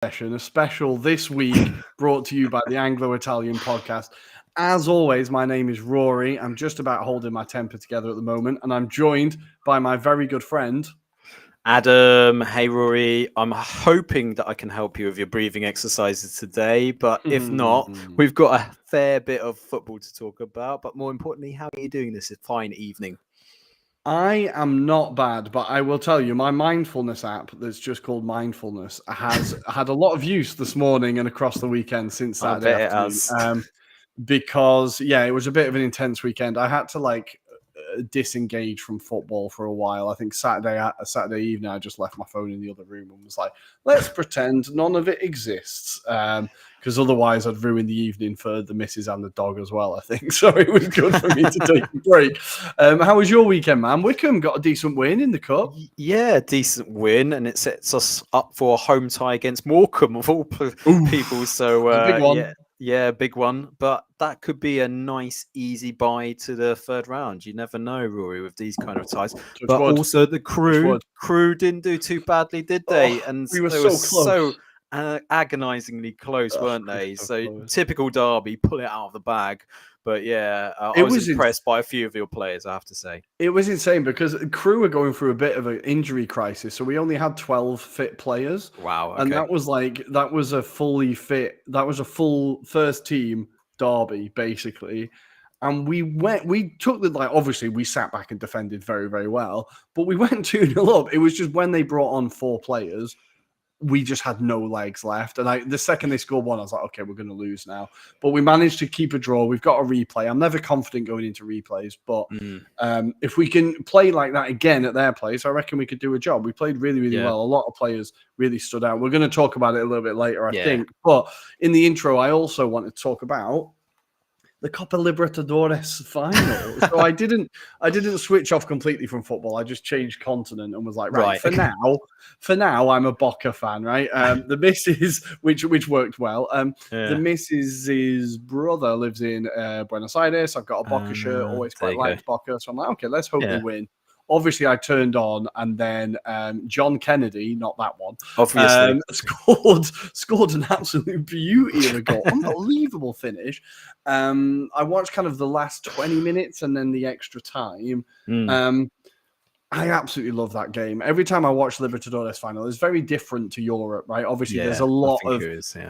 session, a special this week brought to you by the Anglo-Italian podcast. As always, my name is Rory. I'm just about holding my temper together at the moment, and I'm joined by my very good friend, Adam. Hey, Rory. I'm hoping that I can help you with your breathing exercises today, but if not, we've got a fair bit of football to talk about. But more importantly, how are you doing this fine evening? I am not bad, but I will tell you, my mindfulness app that's just called Mindfulness has had a lot of use this morning and across the weekend since Saturday afternoon. Because, it was a bit of an intense weekend. I had to disengage from football for a while. I think Saturday evening, I just left my phone in the other room and was like, let's pretend none of it exists. Because otherwise I'd ruin the evening for the missus and the dog as well, I think. So it was good for me to take a break. How was your weekend, man? Wickham got a decent win in the cup. Yeah, decent win, and it sets us up for a home tie against Morecambe of all people. So a big one. Yeah, big one. But that could be a nice, easy bye to the third round. You never know, Rory, with these kind of ties. But also the crew didn't do too badly, did they? And we were so close. Agonizingly close, weren't they? So typical Derby, pull it out of the bag. But yeah, I was impressed by a few of your players, I have to say. It was insane because Crew were going through a bit of an injury crisis. So we only had 12 fit players. Wow. Okay. And that was a full first team Derby, basically. And we took obviously we sat back and defended very, very well, but we went 2-0 up. It was just when they brought on 4 players, we just had no legs left. And the second they scored one, I was like, okay, we're going to lose now. But we managed to keep a draw. We've got a replay. I'm never confident going into replays, but if we can play like that again at their place, I reckon we could do a job. We played really, really well. A lot of players really stood out. We're going to talk about it a little bit later, I think. But in the intro, I also want to talk about the Copa Libertadores final. So I didn't switch off completely from football. I just changed continent and was like, for now, I'm a Boca fan, right? The missus, which worked well. The missus's brother lives in Buenos Aires. I've got a Boca shirt, always quite liked Boca. So I'm like, okay, let's hope they win. Obviously, I turned on, and then John Kennedy, not that one, obviously scored an absolute beauty of a goal, unbelievable finish. I watched kind of the last 20 minutes and then the extra time. I absolutely love that game. Every time I watch Libertadores final, it's very different to Europe, right? Obviously, there's a lot of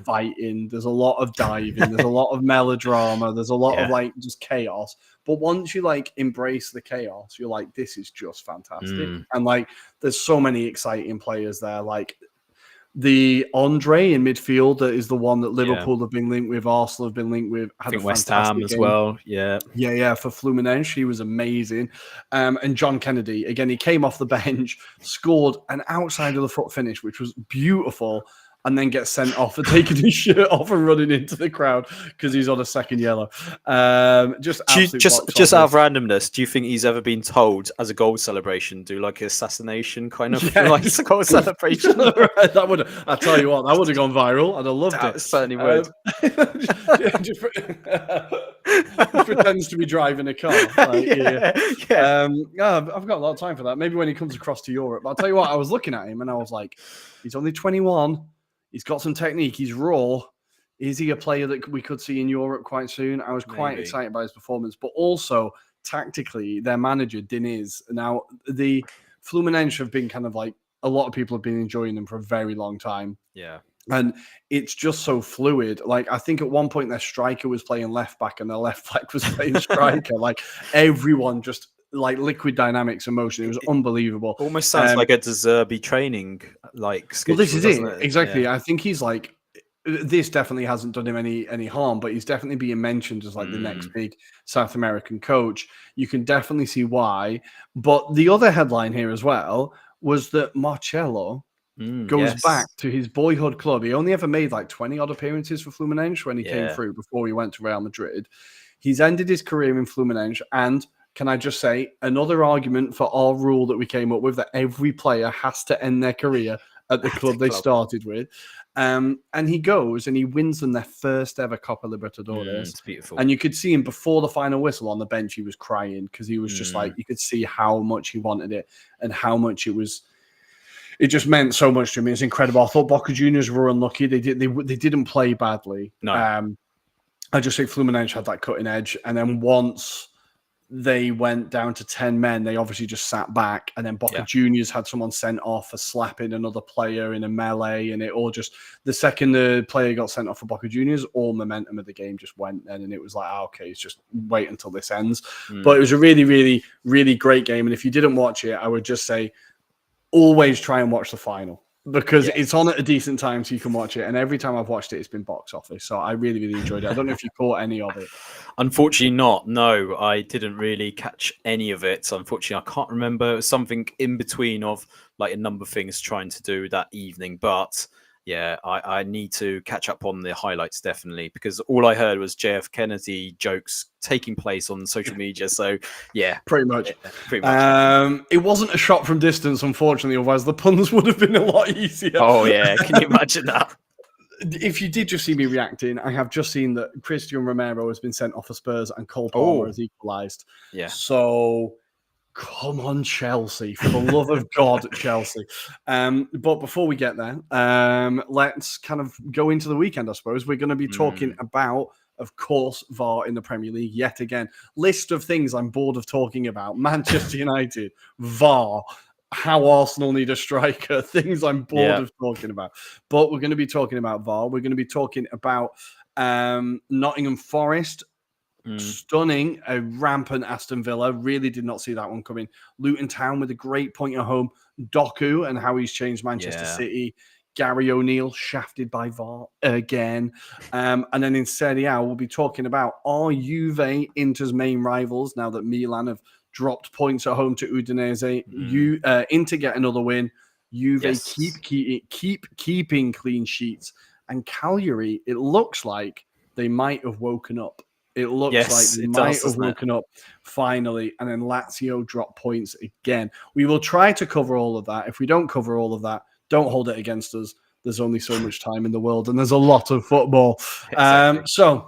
fighting, there's a lot of diving, there's a lot of melodrama, there's a lot of just chaos. But once you embrace the chaos, you're like, this is just fantastic. And there's so many exciting players there. The Andre in midfield that is the one that Liverpool have been linked with, Arsenal have been linked with. I think West Ham as well. Yeah. For Fluminense, she was amazing. And John Kennedy, again, he came off the bench, scored an outside of the foot finish, which was beautiful, and then gets sent off for taking his shirt off and running into the crowd because he's on a second yellow. Just out of randomness, do you think he's ever been told as a goal celebration, do an assassination kind of goal celebration? That would, I tell you what, that would have gone viral. I'd have loved it. Certainly would. Just pretends to be driving a car. I've got a lot of time for that. Maybe when he comes across to Europe. But I'll tell you what, I was looking at him and I was like, he's only 21. He's got some technique. He's raw. Is he a player that we could see in Europe quite soon? I was quite excited by his performance, but also tactically, their manager, Diniz. Now, the Fluminense have been kind of a lot of people have been enjoying them for a very long time. Yeah. And it's just so fluid. I think at one point their striker was playing left back and their left back was playing striker. Everyone just liquid dynamics and motion. It was unbelievable. Almost sounds like a De Zerbi training schedule. Well, this is it. Exactly. Yeah. I think he's this definitely hasn't done him any harm, but he's definitely being mentioned as the next big South American coach. You can definitely see why. But the other headline here as well was that Marcelo goes back to his boyhood club. He only ever made 20 odd appearances for Fluminense when he came through before he went to Real Madrid. He's ended his career in Fluminense, and can I just say another argument for our rule that we came up with, that every player has to end their career at the club they started with. And he goes and he wins them their first ever Copa Libertadores. It's beautiful. And you could see him before the final whistle on the bench. He was crying because he was just you could see how much he wanted it and how much it was it just meant so much to me. It's incredible. I thought Boca Juniors were unlucky. They didn't play badly. No. I just think Fluminense had that cutting edge, and then once they went down to 10 men, they obviously just sat back, and then Boca Juniors had someone sent off for slapping another player in a melee, and it all just, the second the player got sent off for Boca Juniors, all momentum of the game just went then, and it was like, okay, it's just wait until this ends. But it was a really, really, really great game, and if you didn't watch it, I would just say, always try and watch the final. Because it's on at a decent time so you can watch it. And every time I've watched it, it's been box office. So I really, really enjoyed it. I don't know if you caught any of it. Unfortunately not. No, I didn't really catch any of it. So unfortunately, I can't remember. It was something in between of like a number of things trying to do that evening. But yeah, I need to catch up on the highlights definitely, because all I heard was JF Kennedy jokes taking place on social media. So yeah, pretty much. It wasn't a shot from distance, unfortunately. Otherwise, the puns would have been a lot easier. Oh yeah, can you imagine that? If you did just see me reacting, I have just seen that Christian Romero has been sent off for Spurs and Cole Palmer has equalised. Yeah. So come on, Chelsea, for the love of God, Chelsea. But before we get there, let's kind of go into the weekend, I suppose. We're going to be talking about, of course, VAR in the Premier League yet again. List of things I'm bored of talking about. Manchester United, VAR, how Arsenal need a striker, things I'm bored of talking about. But we're going to be talking about VAR. We're going to be talking about Nottingham Forest, stunning, a rampant Aston Villa. Really did not see that one coming. Luton Town with a great point at home. Doku and how he's changed Manchester City. Gary O'Neill shafted by VAR again. And then in Serie A, we'll be talking about, are Juve Inter's main rivals now that Milan have dropped points at home to Udinese? Inter get another win. Juve keep keeping clean sheets. And Cagliari, it looks like they might have woken up. It looks like they might have woken up finally. And then Lazio drop points again. We will try to cover all of that. If we don't cover all of that, don't hold it against us. There's only so much time in the world, and there's a lot of football. Exactly.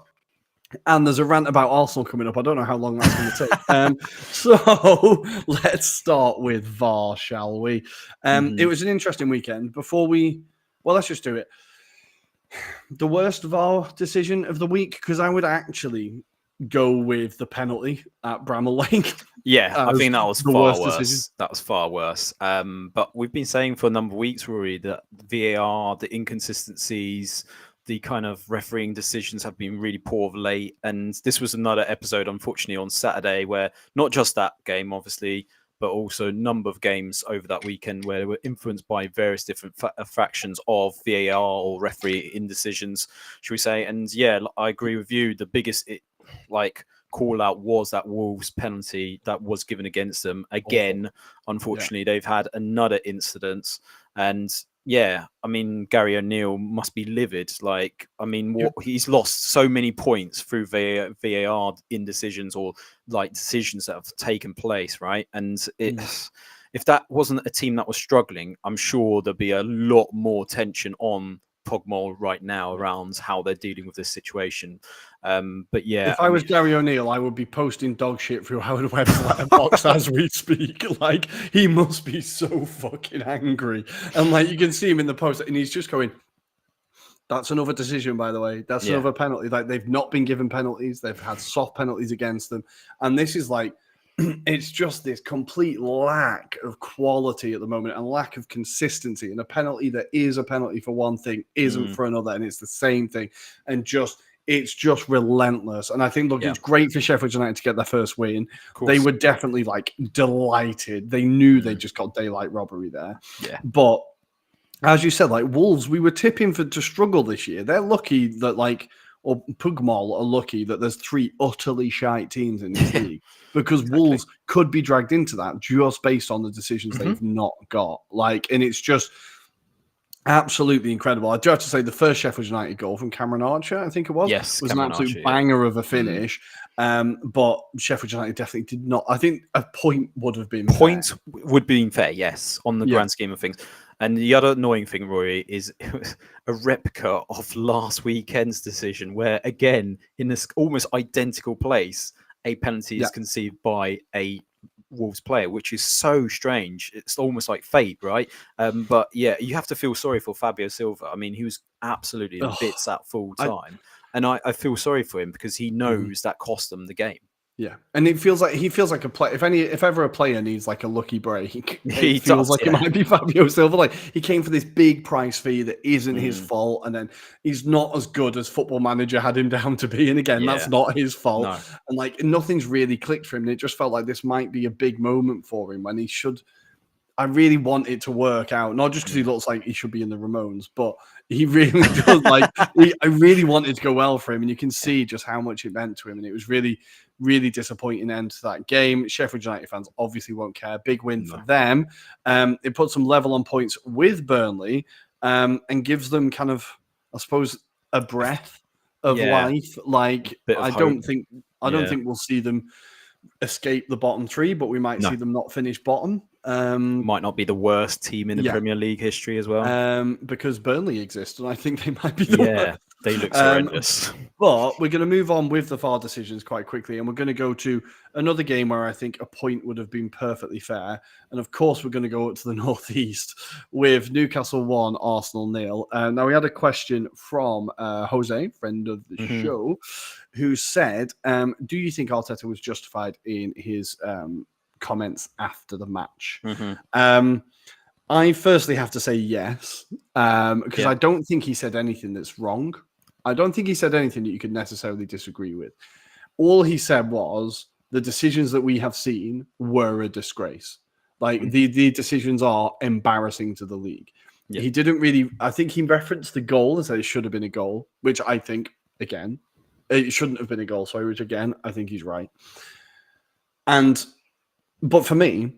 And there's a rant about Arsenal coming up. I don't know how long that's going to take. So let's start with VAR, shall we? It was an interesting weekend. Let's just do it. The worst VAR decision of the week, because I would actually go with the penalty at Bramall Lane. Yeah, I think that was far worse. Decision. That was far worse. But we've been saying for a number of weeks, Rory, that VAR, the inconsistencies, the kind of refereeing decisions have been really poor of late. And this was another episode, unfortunately, on Saturday, where not just that game, obviously, but also a number of games over that weekend where they were influenced by various different fractions of VAR or referee indecisions, should we say. And yeah, I agree with you. The biggest call out was that Wolves penalty that was given against them. Again, unfortunately, they've had another incident. And yeah, I mean, Gary O'Neill must be livid. He's lost so many points through VAR indecisions or decisions that have taken place, right? And if that wasn't a team that was struggling, I'm sure there'd be a lot more tension on Pogmol right now around how they're dealing with this situation. But yeah, if I was Gary O'Neill, I would be posting dog shit through Howard Webb's letterbox as we speak. He must be so fucking angry. And you can see him in the post, and he's just going, that's another decision, by the way. That's another penalty. They've not been given penalties. They've had soft penalties against them. And this is it's just this complete lack of quality at the moment and lack of consistency. And a penalty that is a penalty for one thing isn't for another. And it's the same thing. And it's just relentless. And I think, it's great for Sheffield United to get their first win. They were definitely delighted. They knew they just got daylight robbery there. Yeah. But as you said, Wolves, we were tipping to struggle this year. They're lucky that or Pugmol are lucky that there's 3 utterly shite teams in this league, because Wolves could be dragged into that just based on the decisions they've not got. And it's just absolutely incredible. I do have to say the first Sheffield United goal from Cameron Archer, I think it was, was Cameron an absolute Archer, banger of a finish. But Sheffield United definitely did not. I think a point would have been fair, yes, on the grand scheme of things. And the other annoying thing, Rory, is it was a replica of last weekend's decision where, again, in this almost identical place, a penalty is conceived by a Wolves player, which is so strange. It's almost like fate, right? But yeah, you have to feel sorry for Fabio Silva. I mean, he was absolutely in bits at full time. And I feel sorry for him because he knows that cost them the game. Yeah, and he feels like a player. If ever a player needs like a lucky break, He it feels does, like it might be Fabio Silva. Like he came for this big price fee that isn't his fault, and then he's not as good as Football Manager had him down to be. And again, that's not his fault. No. And like nothing's really clicked for him. And it just felt like this might be a big moment for him when he should. I really want it to work out, not just because he looks like he should be in the Ramones, but he really does. I really wanted to go well for him, and you can see just how much it meant to him. And it was really, really disappointing end to that game. Sheffield United fans obviously won't care. Big win for them. It puts them level on points with Burnley, and gives them kind of, I suppose, a breath of life. Like I don't think we'll see them escape the bottom three, but we might see them not finish bottom. Might not be the worst team in the Premier League history as well. Because Burnley exists, and I think they might be the worst. They look horrendous. But we're going to move on with the VAR decisions quite quickly, and we're going to go to another game where I think a point would have been perfectly fair. And of course, we're going to go up to the northeast with Newcastle 1, Arsenal 0. Now, we had a question from Jose, friend of the show, who said, do you think Arteta was justified in his comments after the match? I firstly have to say yes, because I don't think he said anything that's wrong. I don't think he said anything that you could necessarily disagree with. All he said was the decisions that we have seen were a disgrace. Like the decisions are embarrassing to the league. He didn't really, I think he referenced the goal and said it should have been a goal, which I think, again, it shouldn't have been a goal. Sorry, which again, I think he's right. But for me,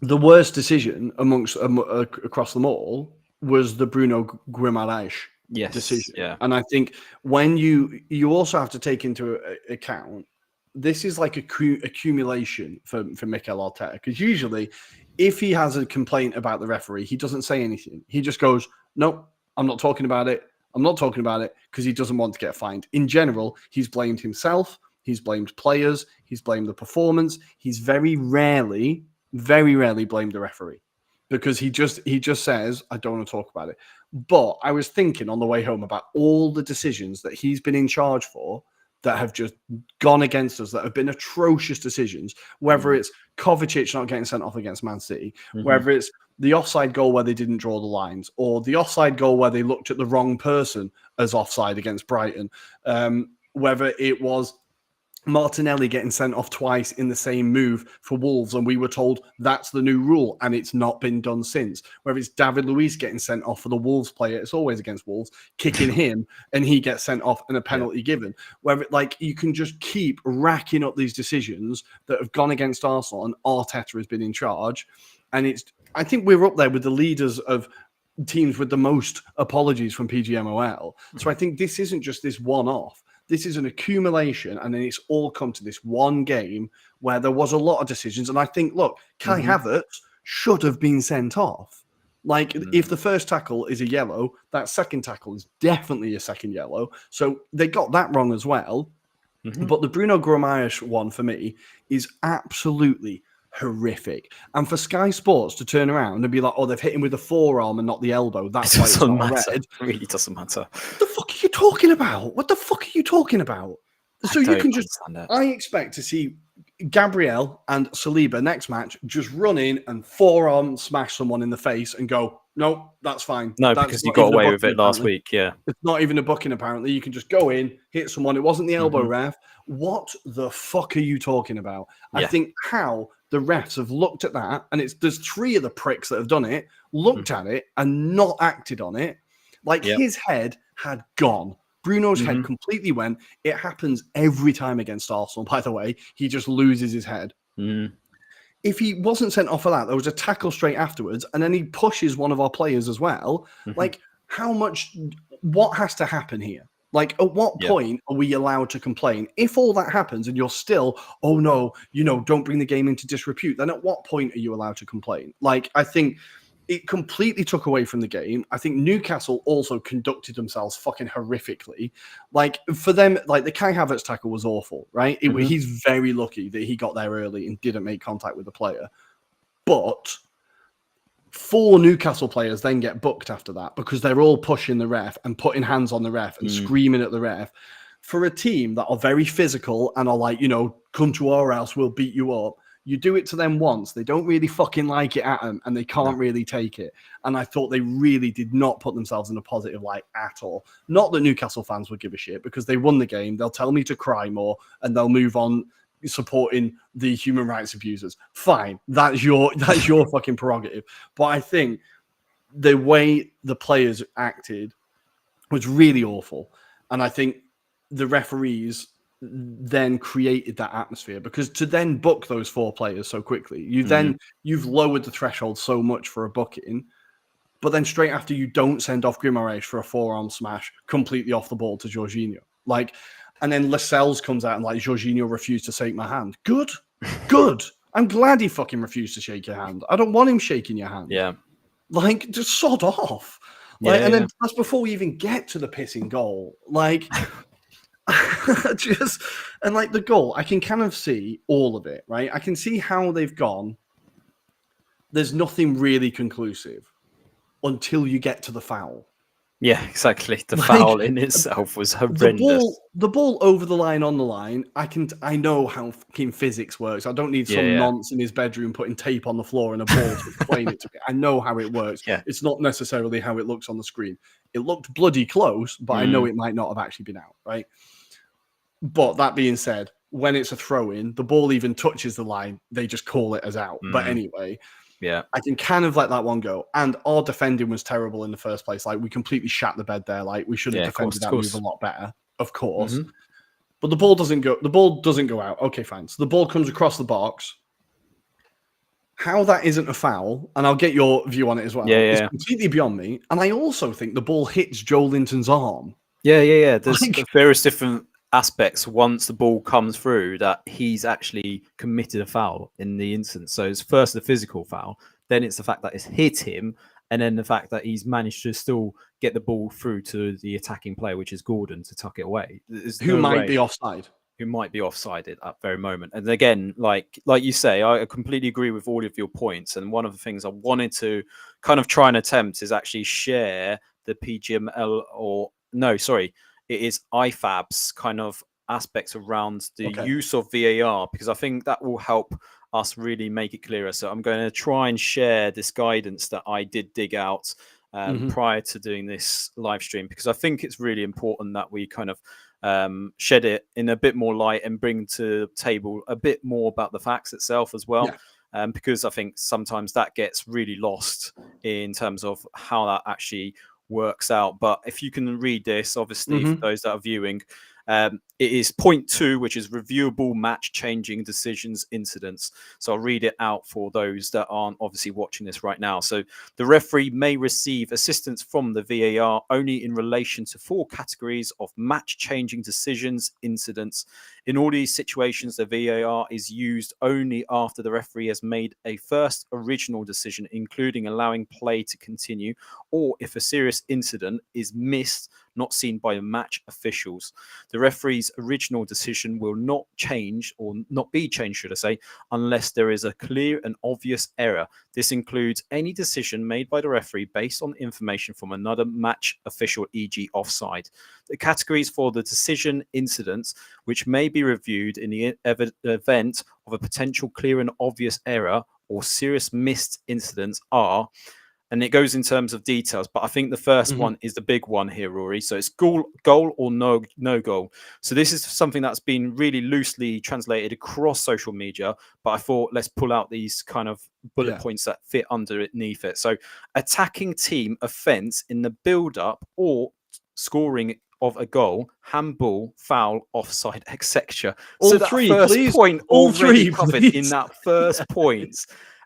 the worst decision across them all was the Bruno Guimaraes decision. Yeah. And I think when you also have to take into account, this is like accumulation for Mikel Arteta, because usually if he has a complaint about the referee, he doesn't say anything. He just goes, no, I'm not talking about it. I'm not talking about it, because he doesn't want to get fined. In general, he's blamed himself. He's blamed players. He's blamed the performance. He's very rarely blamed the referee, because he just says, I don't want to talk about it. But I was thinking on the way home about all the decisions that he's been in charge for that have just gone against us, that have been atrocious decisions, whether it's Kovacic not getting sent off against Man City, whether it's the offside goal where they didn't draw the lines, or the offside goal where they looked at the wrong person as offside against Brighton, whether it was Martinelli getting sent off twice in the same move for Wolves, and we were told that's the new rule, and it's not been done since. Whether it's David Luiz getting sent off for the Wolves player, it's always against Wolves, kicking him, and he gets sent off and a penalty given. Whether you can just keep racking up these decisions that have gone against Arsenal, and Arteta has been in charge, and I think we're up there with the leaders of teams with the most apologies from PGMOL. So I think this isn't just this one-off. This is an accumulation, and then it's all come to this one game where there was a lot of decisions. And I think, look, Kai Havertz should have been sent off. If the first tackle is a yellow, that second tackle is definitely a second yellow. So they got that wrong as well. But the Bruno Guimaraes one, for me, is absolutely horrific. And for Sky Sports to turn around and be like, oh, they've hit him with the forearm and not the elbow. That's why it's not red. It really doesn't matter. What the fuck are you talking about? What the fuck are you talking about? So you can just... I expect to see Gabriel and Saliba next match just run in and forearm smash someone in the face and go, no, that's fine. No, because you got away with it last week, yeah. It's not even a booking, apparently. You can just go in, hit someone. It wasn't the elbow ref. What the fuck are you talking about? I think how the refs have looked at that, and there's three of the pricks that have done it, looked at it and not acted on it. His head had gone. Bruno's head completely went. It happens every time against Arsenal, by the way. He just loses his head. If he wasn't sent off for that, there was a tackle straight afterwards, and then he pushes one of our players as well. What has to happen here? At what point are we allowed to complain? If all that happens and you're still, oh no, don't bring the game into disrepute, then at what point are you allowed to complain? I think it completely took away from the game. I think Newcastle also conducted themselves fucking horrifically. Like, for them, like, the Kai Havertz tackle was awful, right? He's very lucky that he got there early and didn't make contact with the player. But 4 Newcastle players then get booked after that because they're all pushing the ref and putting hands on the ref and screaming at the ref. For a team that are very physical and are like, come to our house, we'll beat you up. You do it to them once, they don't really fucking like it at them and they can't really take it. And I thought they really did not put themselves in a positive light at all. Not that Newcastle fans would give a shit because they won the game. They'll tell me to cry more and they'll move on supporting the human rights abusers. Fine. That's your fucking prerogative. But I think the way the players acted was really awful. And I think the referees then created that atmosphere because to then book those 4 players so quickly, you've lowered the threshold so much for a booking, but then straight after you don't send off Guimaraes for a forearm smash completely off the ball to Jorginho. Like, and then Lascelles comes out and like, Jorginho refused to shake my hand. Good. I'm glad he fucking refused to shake your hand. I don't want him shaking your hand. Yeah. Like, just sod off. Like, and then that's before we even get to the pissing goal. Like, and like the goal, I can kind of see all of it, right? I can see how they've gone. There's nothing really conclusive until you get to the foul. Yeah, exactly. The foul in itself was horrendous. The ball over the line, on the line. I know how fucking physics works. I don't need some nonce in his bedroom putting tape on the floor and a ball to explain it to me. I know how it works. Yeah. It's not necessarily how it looks on the screen. It looked bloody close, but I know it might not have actually been out, right? But that being said, when it's a throw-in, the ball even touches the line, they just call it as out. But anyway, I can kind of let that one go. And our defending was terrible in the first place. Like, we completely shat the bed there. Like, we should have defended that move a lot better, of course. But the ball doesn't go out. Okay, fine. So the ball comes across the box. How that isn't a foul, and I'll get your view on it as well, is completely beyond me. And I also think the ball hits Joe Linton's arm. Yeah. There's various different aspects once the ball comes through that he's actually committed a foul in the instance. So it's first the physical foul, then it's the fact that it's hit him, and then the fact that he's managed to still get the ball through to the attacking player, which is Gordon, to tuck it away. Who might be offside. Who might be offside at that very moment. And again, like you say, I completely agree with all of your points. And one of the things I wanted to kind of try and attempt is actually share the it is IFAB's kind of aspects around the use of VAR, because I think that will help us really make it clearer. So I'm going to try and share this guidance that I did dig out prior to doing this live stream, because I think it's really important that we kind of shed it in a bit more light and bring to the table a bit more about the facts itself as well. Because I think sometimes that gets really lost in terms of how that actually works out. But if you can read this, obviously, for those that are viewing, it is point 2, which is reviewable match changing decisions incidents. So I'll read it out for those that aren't obviously watching this right now. So the referee may receive assistance from the VAR only in relation to 4 categories of match changing decisions incidents. In all these situations, the VAR is used only after the referee has made a first original decision, including allowing play to continue, or if a serious incident is missed, not seen by the match officials. The referee's original decision will not change, or not be changed, should I say, unless there is a clear and obvious error. This includes any decision made by the referee based on information from another match official, e.g. offside. The categories for the decision incidents, which may be reviewed in the event of a potential clear and obvious error or serious missed incidents are, and it goes in terms of details, but I think the first one is the big one here, Rory. So it's goal or no goal. So this is something that's been really loosely translated across social media, but I thought let's pull out these kind of bullet points that fit underneath it. So attacking team offence in the build-up or scoring of a goal, handball, foul, offside, etc. All so three, that first please. point All already three, covered please. in that first point.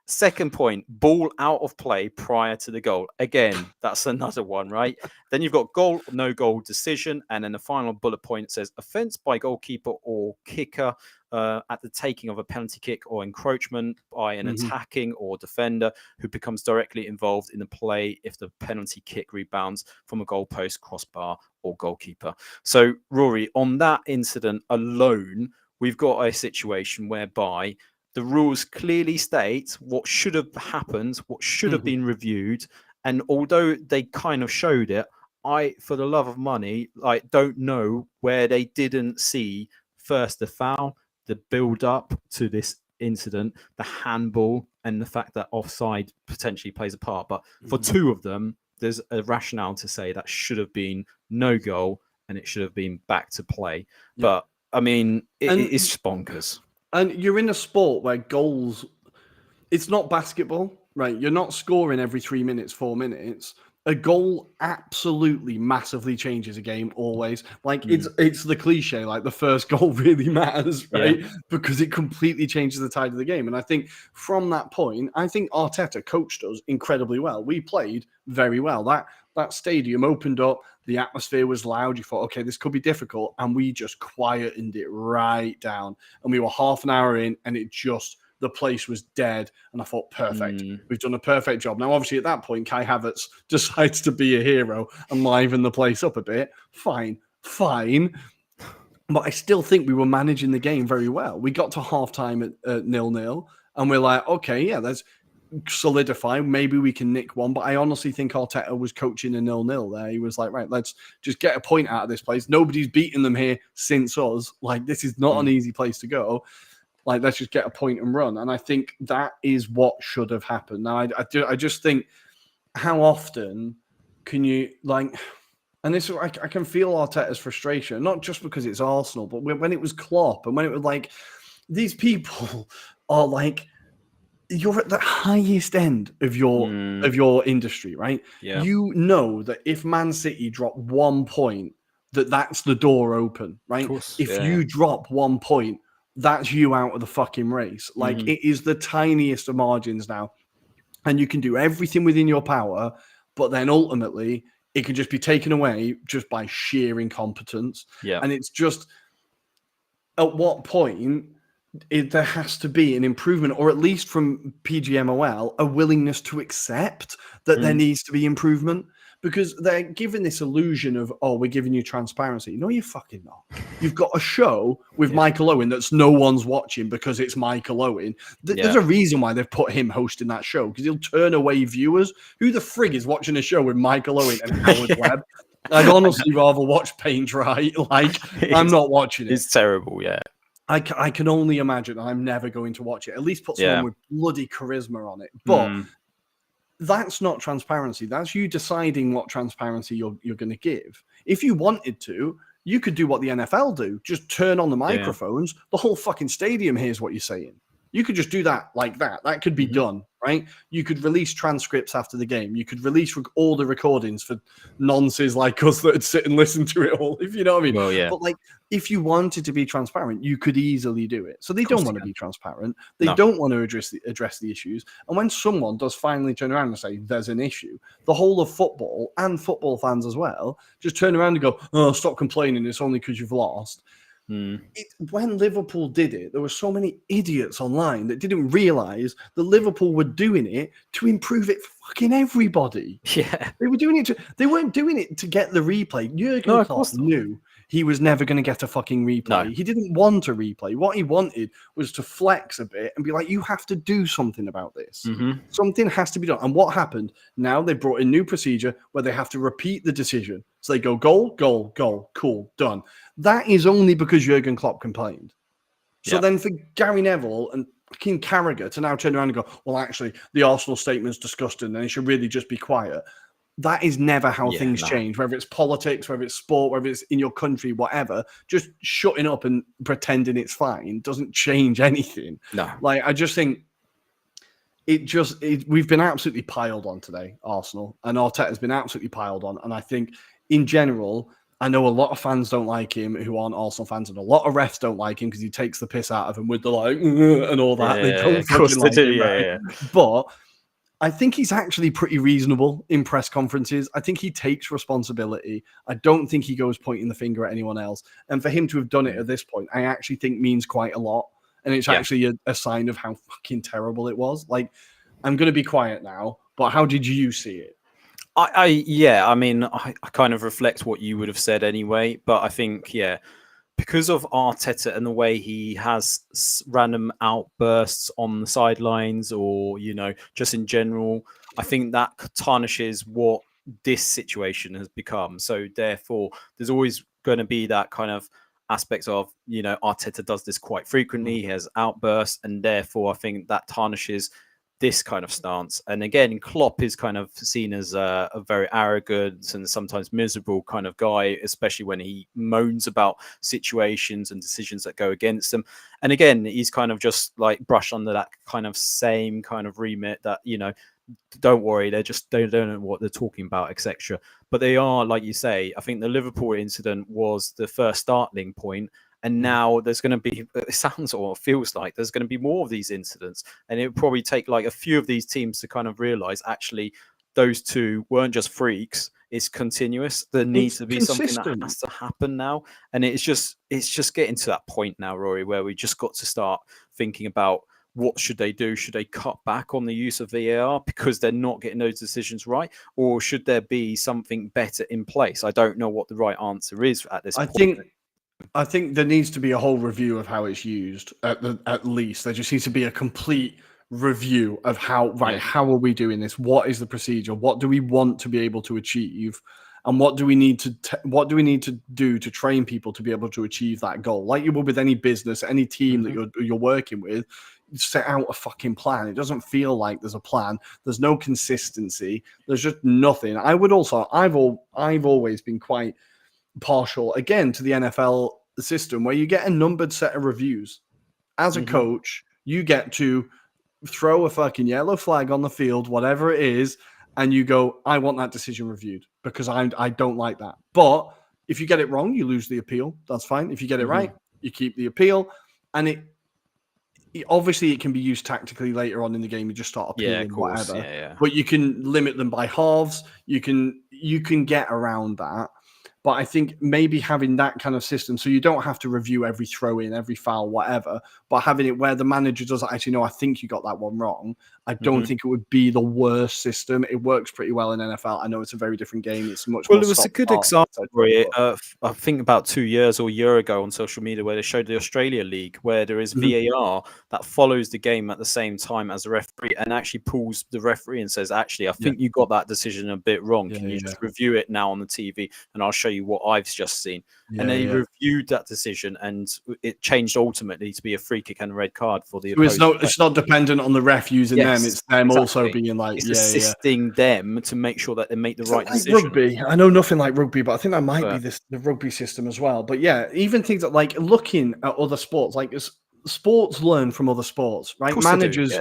Second point, ball out of play prior to the goal. Again, that's another one, right? Then you've got goal, no goal decision. And then the final bullet point says offence by goalkeeper or kicker at the taking of a penalty kick or encroachment by an attacking or defender who becomes directly involved in the play if the penalty kick rebounds from a goalpost, crossbar, or goalkeeper. So, Rory, on that incident alone, we've got a situation whereby the rules clearly state what should have happened, what should have been reviewed. And although they kind of showed it, I, for the love of money, don't know where they didn't see first the foul, the build up to this incident, the handball, and the fact that offside potentially plays a part. But for two of them, there's a rationale to say that should have been no goal and it should have been back to play. Yeah. But I mean, it's bonkers. And you're in a sport where goals, it's not basketball, right? You're not scoring every 3 minutes, 4 minutes. A goal absolutely massively changes a game always. Like it's the cliche, like the first goal really matters, right? Yeah. Because it completely changes the tide of the game. And I think from that point, I think Arteta coached us incredibly well. We played very well. That stadium opened up, the atmosphere was loud. You thought, okay, this could be difficult. And we just quietened it right down. And we were half an hour in and the place was dead. And I thought, perfect. We've done a perfect job. Now, obviously, at that point, Kai Havertz decides to be a hero and liven the place up a bit. Fine. But I still think we were managing the game very well. We got to halftime at 0-0 and we're like, okay, yeah, let's solidify. Maybe we can nick one. But I honestly think Arteta was coaching a 0-0 there. He was like, right, let's just get a point out of this place. Nobody's beaten them here since us. Like, this is not an easy place to go. Like, let's just get a point and run. And I think that is what should have happened. Now, I just think, how often can you, like, and this, I can feel Arteta's frustration, not just because it's Arsenal, but when it was Klopp and when it was like, these people are like, you're at the highest end of your industry, right? Yeah. You know that if Man City drop 1 point, that's the door open, right? If you drop 1 point, that's you out of the fucking race. Like, it is the tiniest of margins now. And you can do everything within your power, but then ultimately it can just be taken away just by sheer incompetence. Yeah. And it's just, at what point there has to be an improvement, or at least from PGMOL, a willingness to accept that there needs to be improvement. Because they're giving this illusion of, oh, we're giving you transparency. No, you're fucking not. You've got a show with Michael Owen that's no one's watching because it's Michael Owen. There's a reason why they've put him hosting that show, because he'll turn away viewers. Who the frig is watching a show with Michael Owen and Howard Webb? I'd honestly rather watch Paint Dry. Like, I'm not watching it. It's terrible, yeah. I can only imagine. I'm never going to watch it. At least put someone with bloody charisma on it. But that's not transparency. That's you deciding what transparency you're going to give. If you wanted to, you could do what the NFL do. Just turn on the microphones. Yeah. The whole fucking stadium hears what you're saying. You could just do that like that. That could be done, right? You could release transcripts after the game. You could release all the recordings for nonces like us that would sit and listen to it all, if you know what I mean. Well, yeah. But like, if you wanted to be transparent, you could easily do it. So they don't want to be transparent. They don't want to address the issues. And when someone does finally turn around and say there's an issue, the whole of football and football fans as well just turn around and go, oh, stop complaining. It's only because you've lost. When Liverpool did it, there were so many idiots online that didn't realize that Liverpool were doing it to improve it for fucking everybody. Yeah, they were doing it. They weren't doing it to get the replay. Jurgen Klopp knew he was never going to get a fucking replay. No. He didn't want a replay. What he wanted was to flex a bit and be like, you have to do something about this. Something has to be done. And what happened? Now they brought a new procedure where they have to repeat the decision. So they go goal, goal, goal. Cool, done. That is only because Jurgen Klopp complained. So then for Gary Neville and fucking Carragher to now turn around and go, well, actually, the Arsenal statement's disgusting and it should really just be quiet. That is never how things change, whether it's politics, whether it's sport, whether it's in your country, whatever. Just shutting up and pretending it's fine doesn't change anything. No. Like, I just think we've been absolutely piled on today, Arsenal, and Arteta's been absolutely piled on. And I think in general, I know a lot of fans don't like him who aren't Arsenal fans, and a lot of refs don't like him because he takes the piss out of them with the like and all that. Yeah, they don't fucking like him, But I think he's actually pretty reasonable in press conferences. I think he takes responsibility. I don't think he goes pointing the finger at anyone else. And for him to have done it at this point, I actually think means quite a lot. And it's actually a sign of how fucking terrible it was. Like, I'm going to be quiet now, but how did you see it? I mean, I kind of reflect what you would have said anyway, but I think, because of Arteta and the way he has random outbursts on the sidelines or, just in general, I think that tarnishes what this situation has become. So therefore, there's always going to be that kind of aspect of, Arteta does this quite frequently. He has outbursts, and therefore I think that tarnishes this kind of stance. And again, Klopp is kind of seen as a very arrogant and sometimes miserable kind of guy, especially when he moans about situations and decisions that go against him. And again, he's kind of just like brushed under that kind of same kind of remit that, don't worry, they don't know what they're talking about, etc. But they are, like you say, I think the Liverpool incident was the first starting point. And now there's going to be, it sounds or feels like there's going to be more of these incidents. And it would probably take like a few of these teams to kind of realize actually those two weren't just freaks. It's continuous. There needs to be something that has to happen now. And it's just getting to that point now, Rory, where we just got to start thinking about what should they do? Should they cut back on the use of VAR because they're not getting those decisions right? Or should there be something better in place? I don't know what the right answer is at this point. I think there needs to be a whole review of how it's used. At least there just needs to be a complete review of how how are we doing this? What is the procedure? What do we want to be able to achieve? And what do we need to do to train people to be able to achieve that goal? Like you would with any business, any team that you're working with, you set out a fucking plan. It doesn't feel like there's a plan. There's no consistency. There's just nothing. I've always been quite partial again to the NFL system where you get a numbered set of reviews. As a coach, you get to throw a fucking yellow flag on the field, whatever it is, and you go, I want that decision reviewed because I don't like that. But if you get it wrong, you lose the appeal. That's fine. If you get it right, you keep the appeal. And it obviously it can be used tactically later on in the game. You just start appealing, whatever. But you can limit them by halves. You can get around that. But I think maybe having that kind of system, so you don't have to review every throw in, every foul, whatever, but having it where the manager does actually know, I think you got that one wrong. I don't think it would be the worst system. It works pretty well in NFL. I know it's a very different game. It's much more. Well, it was a good example. I think about 2 years or a year ago on social media where they showed the Australia League where there is VAR that follows the game at the same time as the referee and actually pulls the referee and says, actually, I think you got that decision a bit wrong. Can you just review it now on the TV and I'll show you what I've just seen. And they reviewed that decision and it changed ultimately to be a free kick and a red card for the opposing. It's not dependent on the ref using them. It's them also being like assisting them to make sure that they make the right decision. Rugby. I know nothing like rugby, but I think that might be the rugby system as well. But yeah, even things that like looking at other sports, like sports learn from other sports, right? Managers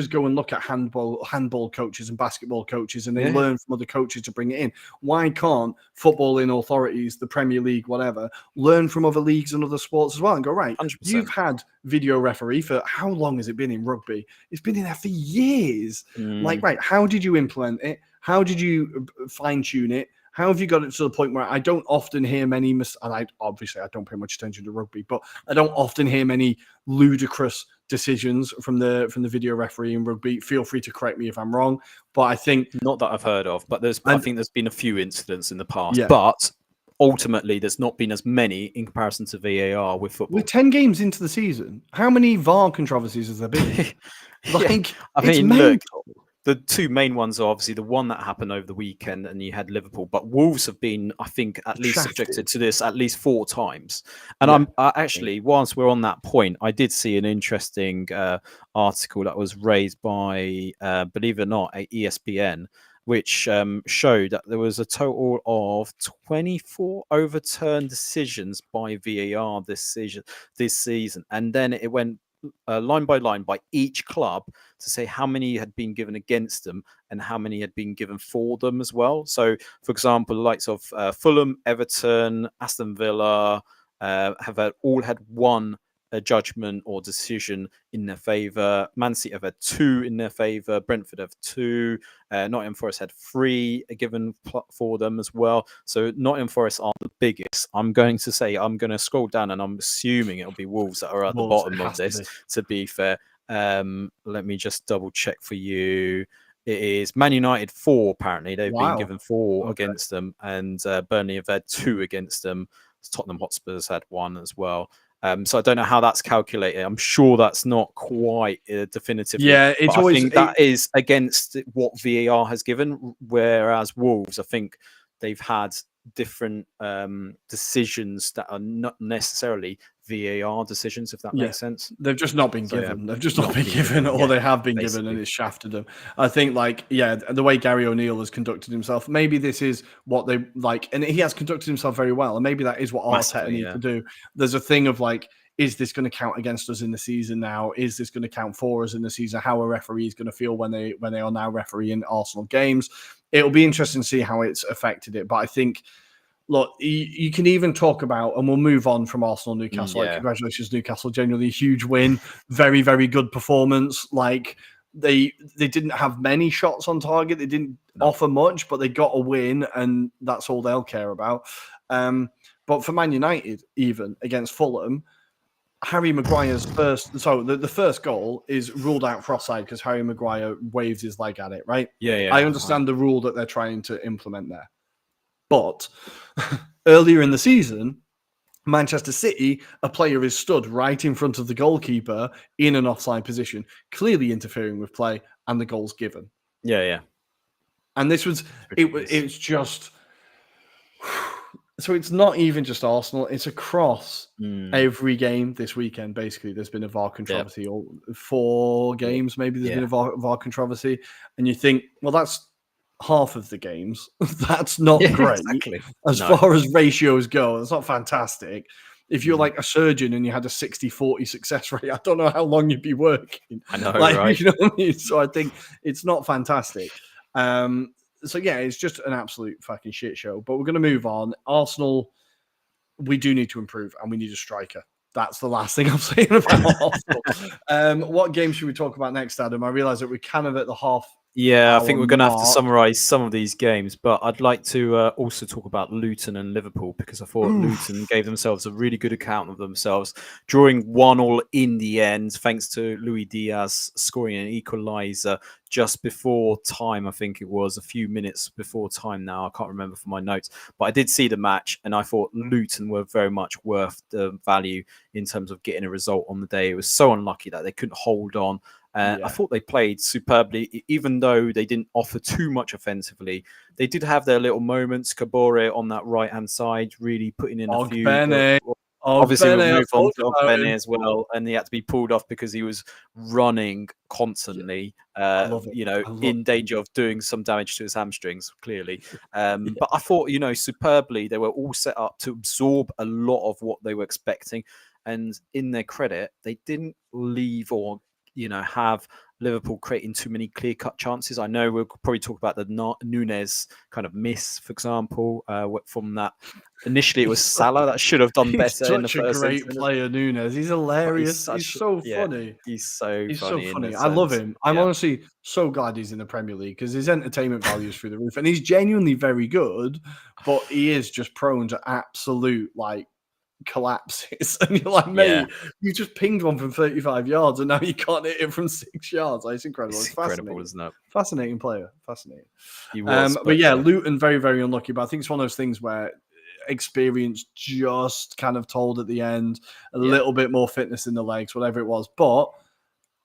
go and look at handball coaches and basketball coaches, and they learn from other coaches to bring it in. Why can't footballing authorities, the Premier League, whatever, learn from other leagues and other sports as well and go, right, 100%. You've had video referee for how long has it been in rugby? It's been in there for years. Like, right, how did you implement it? How did you fine tune it? How have you got it to the point where I don't often hear many, and I don't pay much attention to rugby, but I don't often hear many ludicrous decisions from the video referee in rugby. Feel free to correct me if I'm wrong, but I think not that I've heard of, but I think there's been a few incidents in the past, but ultimately there's not been as many in comparison to VAR with football. We're 10 games into the season. How many VAR controversies has there been? Look. The two main ones are obviously the one that happened over the weekend and you had Liverpool, but Wolves have been, I think, at least subjected to this at least 4 times. And I'm actually, whilst we're on that point, I did see an interesting article that was raised by, believe it or not, ESPN, which showed that there was a total of 24 overturned decisions by VAR this season. And then it went line by line by each club to say how many had been given against them and how many had been given for them as well. So, for example, the likes of Fulham, Everton, Aston Villa have all had one a judgment or decision in their favour. Man City have had 2 in their favour. Brentford have 2. Nottingham Forest had 3 given for them as well. So Nottingham Forest are the biggest. I'm going to scroll down, and I'm assuming it'll be Wolves that are at the bottom of this, to be fair. Let me just double check for you. It is Man United 4, apparently. They've been given 4 against them, and Burnley have had 2 against them. Tottenham Hotspurs had 1 as well. So I don't know how that's calculated. I'm sure that's not quite definitive. Yeah, it's always... I think that is against what VAR has given, whereas Wolves, I think they've had different decisions that are not necessarily VAR decisions, if that makes sense. They've just not been given. They've just not been given, or they have been given and it's shafted them. I think, the way Gary O'Neill has conducted himself, maybe this is what they like, and he has conducted himself very well, and maybe that is what Arteta needs to do. There's a thing of is this going to count against us in the season now? Is this going to count for us in the season? How are referees going to feel when they are now refereeing Arsenal games? It'll be interesting to see how it's affected it, but I think... Look, you can even talk about, and we'll move on from Arsenal, Newcastle. Congratulations, Newcastle! Genuinely a huge win, very, very good performance. They didn't have many shots on target, they didn't offer much, but they got a win, and that's all they'll care about. But for Man United, even against Fulham, Harry Maguire's the first goal is ruled out for offside because Harry Maguire waves his leg at it. Right? I understand the rule that they're trying to implement there. But earlier in the season, Manchester City, a player is stood right in front of the goalkeeper in an offside position, clearly interfering with play, and the goal's given. Yeah. And this was, it's just, so it's not even just Arsenal, it's across every game this weekend, basically. There's been a VAR controversy, or 4 games, maybe there's been a VAR controversy. And you think, well, that's half of the games. That's not great. Exactly. As far as ratios go, it's not fantastic. If you're like a surgeon and you had a 60-40 success rate, I don't know how long you'd be working. I know, right? You know what I mean? So I think it's not fantastic. So yeah, it's just an absolute fucking shit show. But we're going to move on. Arsenal, we do need to improve, and we need a striker. That's the last thing I'm saying about Arsenal. What game should we talk about next, Adam? I realise that we're kind of at the half. Yeah, I think we're going to have to summarise some of these games, but I'd like to also talk about Luton and Liverpool, because I thought Luton gave themselves a really good account of themselves, drawing 1-1 in the end, thanks to Luiz Diaz scoring an equaliser just before time. I think it was a few minutes before time now. I can't remember from my notes, but I did see the match, and I thought Luton were very much worth the value in terms of getting a result on the day. It was so unlucky that they couldn't hold on. I thought they played superbly, even though they didn't offer too much offensively. They did have their little moments. Kabore on that right-hand side, really putting in a few. Obviously, we moved on to Ogbene as well, and he had to be pulled off because he was running constantly, in danger of doing some damage to his hamstrings, clearly. But I thought, superbly, they were all set up to absorb a lot of what they were expecting. And in their credit, they didn't leave or have Liverpool creating too many clear-cut chances. I know we'll probably talk about the Núñez kind of miss, for example, from that. Initially, it was Salah that should have done better in the first. Such a great player, Núñez. He's hilarious. He's so funny. He's so funny. I love him. I'm honestly so glad he's in the Premier League because his entertainment value is through the roof, and he's genuinely very good. But he is just prone to absolute collapses, and you're like, mate, you just pinged one from 35 yards and now you can't hit it from 6 yards. It's incredible. It's incredible, isn't it? Fascinating player. Fascinating. He was, but Luton, very, very unlucky. But I think it's one of those things where experience just kind of told at the end, a little bit more fitness in the legs, whatever it was. But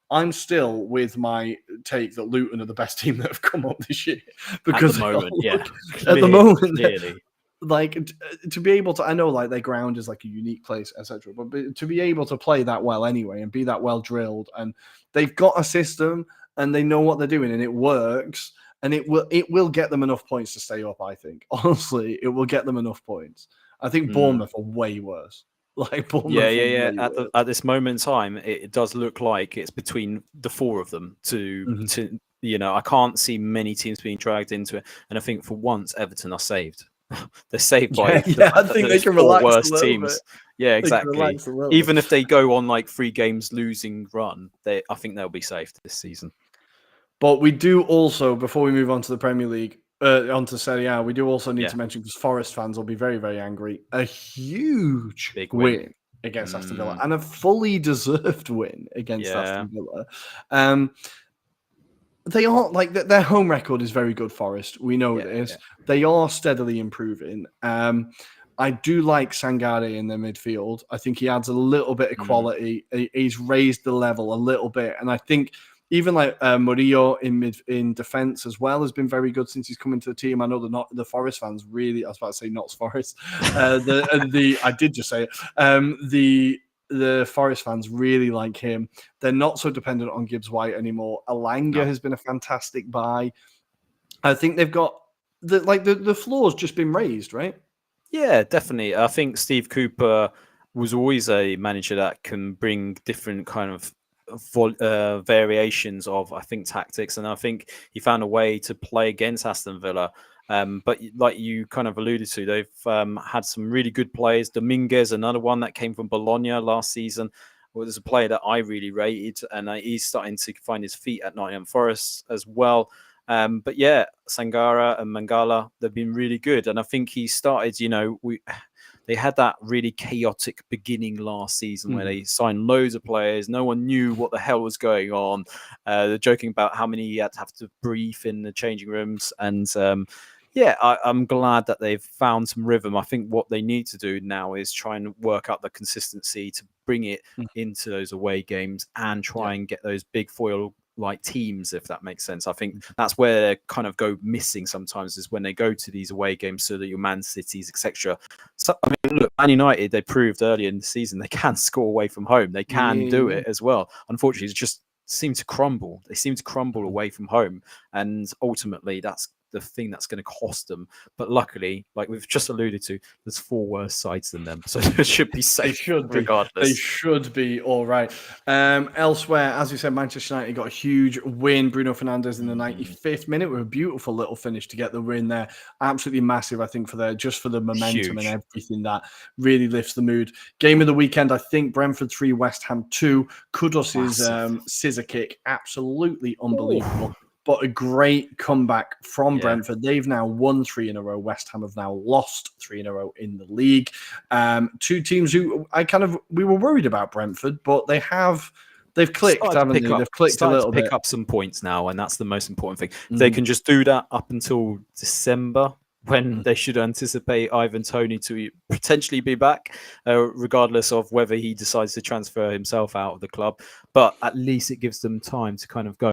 I'm still with my take that Luton are the best team that have come up this year. Because at the moment, clearly. To be able to, I know their ground is a unique place, etc. But to be able to play that well anyway and be that well drilled, and they've got a system and they know what they're doing and it works, and it will get them enough points to stay up. I think honestly, it will get them enough points. I think Bournemouth are way worse. Bournemouth at this moment in time, it does look like it's between the 4 of them to I can't see many teams being dragged into it, and I think for once Everton are saved. They're saved by I think they can relax worst teams. Yeah, They can exactly. relax a little Even bit. if they go on like 3 games losing run, I think they'll be safe this season. But we do also, before we move on to the Premier League, onto Serie A, we do also need Yeah. to mention, because Forest fans will be very, very angry, a huge Big win against Aston Villa and a fully deserved win against Aston Villa. They are like their home record is very good. Forest, we know this. They are steadily improving. I do like Sangare in the midfield. I think he adds a little bit of quality. He's raised the level a little bit, and I think even like Murillo in defense as well has been very good since he's come into the team. I know the Forest fans really. I was about to say Notts Forest. I did just say it. The Forest fans really like him. They're not so dependent on Gibbs White anymore. Alanga has been a fantastic buy. I think they've got the floor's just been raised, right? Yeah, definitely. I think Steve Cooper was always a manager that can bring different kind of variations of, I think, tactics, and I think he found a way to play against Aston Villa. But like you kind of alluded to, they've had some really good players. Dominguez, another one that came from Bologna last season, was a player that I really rated, and he's starting to find his feet at Nottingham Forest as well. But yeah, Sangara and Mangala, they've been really good. And I think he started, they had that really chaotic beginning last season where they signed loads of players. No one knew what the hell was going on. They're joking about how many he had to have to brief in the changing rooms. And I'm glad that they've found some rhythm. I think what they need to do now is try and work out the consistency to bring it into those away games and try and get those big foil like teams, if that makes sense. I think that's where they kind of go missing sometimes, is when they go to these away games, so that your Man Cities, etc. So I mean, look, Man United, they proved earlier in the season they can score away from home. They can do it as well. Unfortunately, it just seems to crumble. They seem to crumble away from home, and ultimately that's the thing that's going to cost them. But luckily, like we've just alluded to, there's 4 worse sides than them, so it should be safe. They should be. Regardless. They should be all right. Elsewhere, as we said, Manchester United got a huge win. Bruno Fernandes in the 95th minute with a beautiful little finish to get the win there. Absolutely massive, I think, for the momentum and everything that really lifts the mood. Game of the weekend, I think, Brentford 3, West Ham 2. Kudus' scissor kick, absolutely unbelievable. But a great comeback from Brentford. They've now won 3 in a row. West Ham have now lost 3 in a row in the league. 2 teams who we were worried about Brentford, but they've clicked, haven't they? They've clicked a little bit. Pick up some points now, and that's the most important thing. They can just do that up until December, when they should anticipate Ivan Toney to potentially be back, regardless of whether he decides to transfer himself out of the club. But at least it gives them time to kind of go,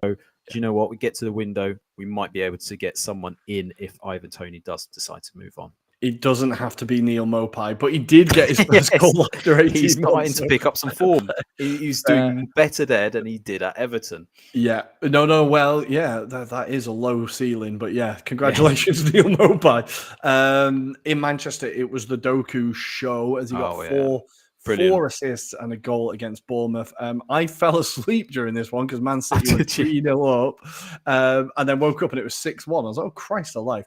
do you know what? We get to the window, we might be able to get someone in if Ivan Toney does decide to move on. It doesn't have to be Neil Mopai, but he did get his first goal after 18 months. He's starting to pick up some form. He's doing better there than he did at Everton. Yeah. No. Well, yeah, that is a low ceiling, but yeah, congratulations, Neil Mopai. In Manchester, it was the Doku show as he got 4 assists and a goal against Bournemouth. I fell asleep during this one because Man City were 3-0 up, and then woke up and it was 6-1. I was like, oh, Christ alive.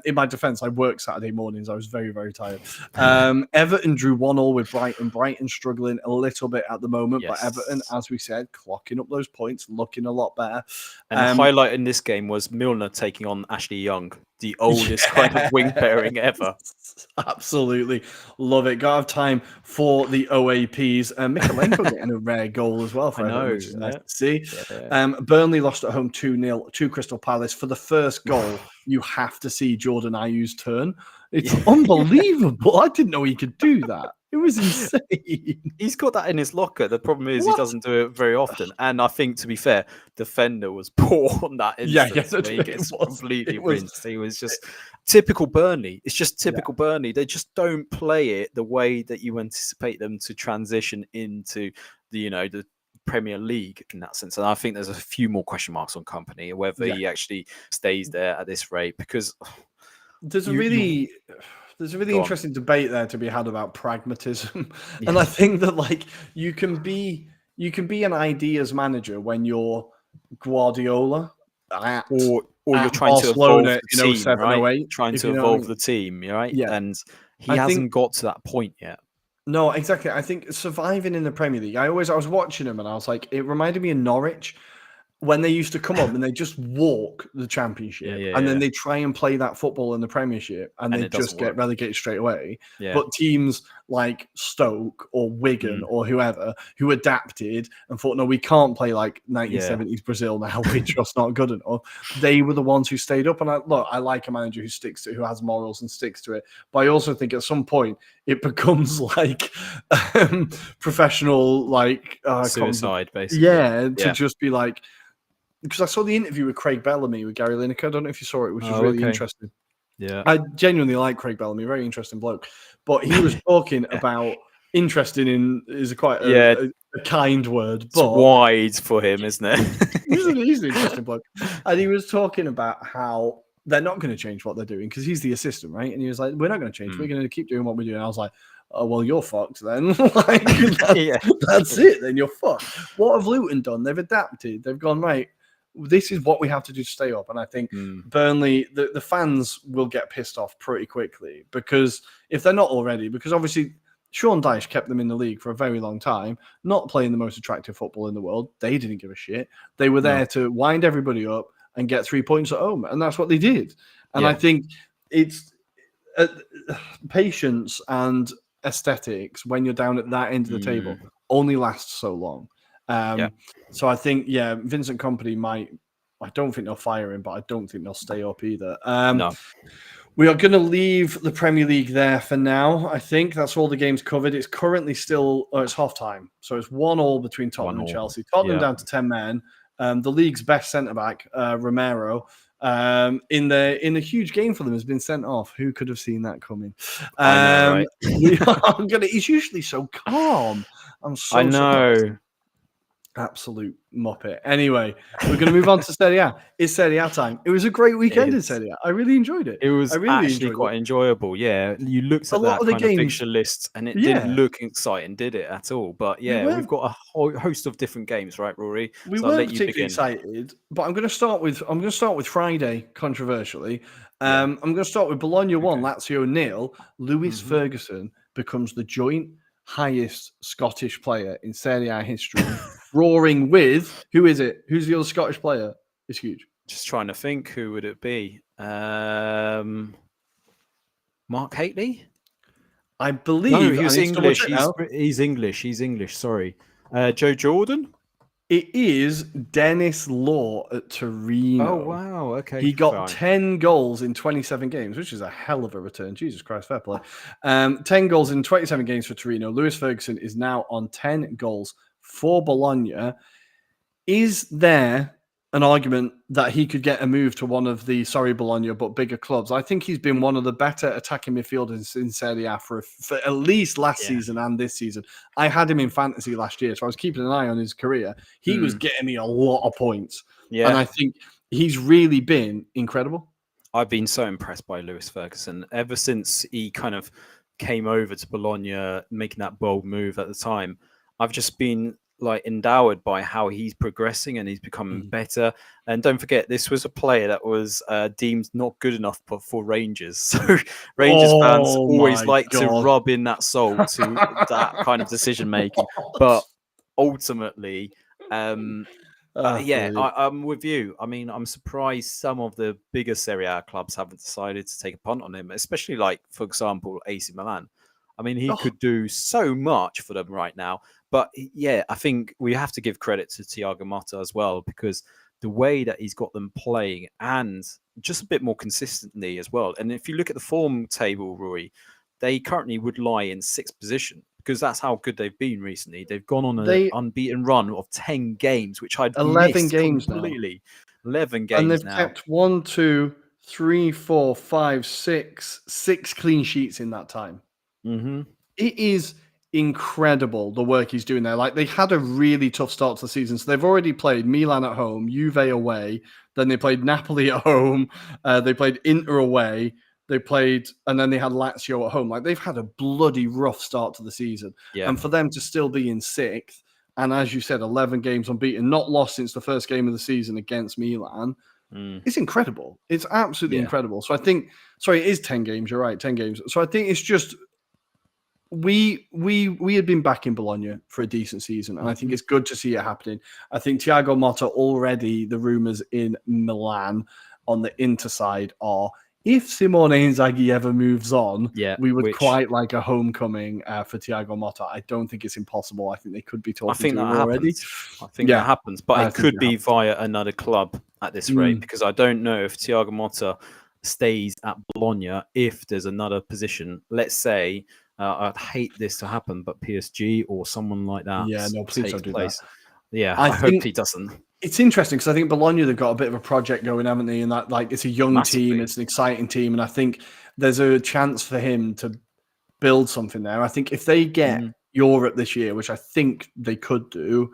In my defense, I work Saturday mornings. I was very, very tired. Everton drew 1-1 with Brighton. Brighton struggling a little bit at the moment, but Everton, as we said, clocking up those points, looking a lot better. And the highlight in this game was Milner taking on Ashley Young, the oldest kind of wing pairing ever. Absolutely love it. Gotta have time for the OAPs. Mikalenko getting a rare goal as well for Everton, which is nice to see. Burnley lost at home 2-0 to Crystal Palace. For the first goal, you have to see Jordan Ayew's turn. It's unbelievable. I didn't know he could do that. It was insane. He's got that in his locker. The problem is he doesn't do it very often. And I think, to be fair, defender was poor on that instance. He gets completely rinsed. He was just typical Burnley. It's just typical Burnley. They just don't play it the way that you anticipate them to transition into the Premier League in that sense. And I think there's a few more question marks on Kompany, whether he actually stays there at this rate, because there's a really interesting debate there to be had about pragmatism. And I think that you can be an ideas manager when you're Guardiola or you're trying Barcelona, to evolve the team, right? the team, Trying to evolve the team, right? Yeah. And he hasn't got to that point yet. No, exactly. I think surviving in the Premier League. I was watching them and I was like, it reminded me of Norwich when they used to come up and they just walk the Yeah, Championship, yeah, and then yeah. they try and play that football in the Premiership, and And they it doesn't just get work. relegated straight away. Yeah. But teams like Stoke or Wigan or whoever who adapted and thought, no, we can't play like 1970s Brazil now. We're just not good enough. They were the ones who stayed up. And I like a manager who has morals and sticks to it. But I also think at some point it becomes like professional, like Suicide, basically. to just be like. Because I saw the interview with Craig Bellamy with Gary Lineker. I don't know if you saw it, which was really interesting. Yeah. I genuinely like Craig Bellamy, very interesting bloke. But he was talking about interesting is quite a kind word, It's but wide for him, isn't it? he's an interesting bloke. And he was talking about how they're not going to change what they're doing because he's the assistant, right? And he was like, we're not going to change. We're going to keep doing what we're doing. I was like, oh, well, you're fucked then. That's it. Then you're fucked. What have Luton done? They've adapted. They've gone, right, this is what we have to do to stay up. And I think Burnley, the fans will get pissed off pretty quickly because if they're not already, because obviously Sean Dyche kept them in the league for a very long time, not playing the most attractive football in the world. They didn't give a shit. They were there to wind everybody up and get 3 points at home. And that's what they did. And I think it's patience and aesthetics when you're down at that end of the table only lasts so long. So I think, Vincent Kompany I don't think they'll fire him, but I don't think they'll stay up either. No. We are going to leave the Premier League there for now. I think that's all the games covered. It's currently still, it's half time. So it's 1-1 between Tottenham and Chelsea. Tottenham down to 10 men. The league's best centre-back, Romero, in the huge game for them has been sent off. Who could have seen that coming? I know, right? He's usually so calm. I know. Surprised. Absolute muppet. Anyway, we're going to move on to Serie A. It's Serie A time. It was a great weekend in Serie A. I really enjoyed it. It was actually quite enjoyable. Yeah, you looked at that kind of fixture list and it didn't look exciting, did it, at all? But we've got a whole host of different games, right, Rory? We weren't particularly excited, but I'm going to start with Friday, controversially. I'm going to start with Bologna 1, Lazio 0. Lewis Ferguson becomes the joint highest Scottish player in Serie A history, roaring with who is it? Who's the other Scottish player? It's huge. Just trying to think, who would it be? Mark Hateley? I believe no, he's English. He's English. Sorry, Joe Jordan. It is Dennis Law at Torino. Oh, wow. Okay. He got 10 goals in 27 games, which is a hell of a return. Jesus Christ, fair play. 10 goals in 27 games for Torino. Lewis Ferguson is now on 10 goals for Bologna. Is there an argument that he could get a move to one of the, Bologna, but bigger clubs? I think he's been one of the better attacking midfielders in Serie A for at least last season and this season. I had him in fantasy last year, so I was keeping an eye on his career. He was getting me a lot of points. Yeah. And I think he's really been incredible. I've been so impressed by Lewis Ferguson ever since he kind of came over to Bologna, making that bold move at the time. I've just been endowed by how he's progressing and he's becoming better. And don't forget, this was a player that was deemed not good enough for Rangers. So Rangers fans always like to rub in that salt to that kind of decision making. But ultimately, I'm with you. I mean, I'm surprised some of the bigger Serie A clubs haven't decided to take a punt on him, especially for example, AC Milan. I mean, he could do so much for them right now. But I think we have to give credit to Thiago Motta as well, because the way that he's got them playing and just a bit more consistently as well. And if you look at the form table, Rory, they currently would lie in 6th position because that's how good they've been recently. They've gone on an unbeaten run of 10 games, which I'd 11 games completely. Now. 11 games and they've now. kept 1, 2, 3, 4, 5, 6 clean sheets in that time. Mm-hmm. It is incredible the work he's doing there. They had a really tough start to the season, so they've already played Milan at home, Juve away, then they played Napoli at home, they played Inter away, and then they had Lazio at home. They've had a bloody rough start to the season, and for them to still be in 6th, and as you said, 11 games unbeaten, not lost since the first game of the season against Milan. It's incredible. It's absolutely incredible. So I think, it is 10 games. You're right, 10 games. So I think it's just we had been back in Bologna for a decent season, and I think it's good to see it happening. I think Thiago Motta already, the rumours in Milan on the Inter side are, if Simone Inzaghi ever moves on, we would quite like a homecoming for Thiago Motta. I don't think it's impossible. I think they could be talking to him already. I think that happens, but it could be via another club at this rate, because I don't know if Thiago Motta stays at Bologna if there's another position. Let's say, I'd hate this to happen, but PSG or someone like that please don't do that. Yeah, I hope he doesn't. It's interesting because I think Bologna, they've got a bit of a project going, haven't they? And that, like, it's a young team, it's an exciting team, and I think there's a chance for him to build something there. I think if they get Europe this year, which I think they could do,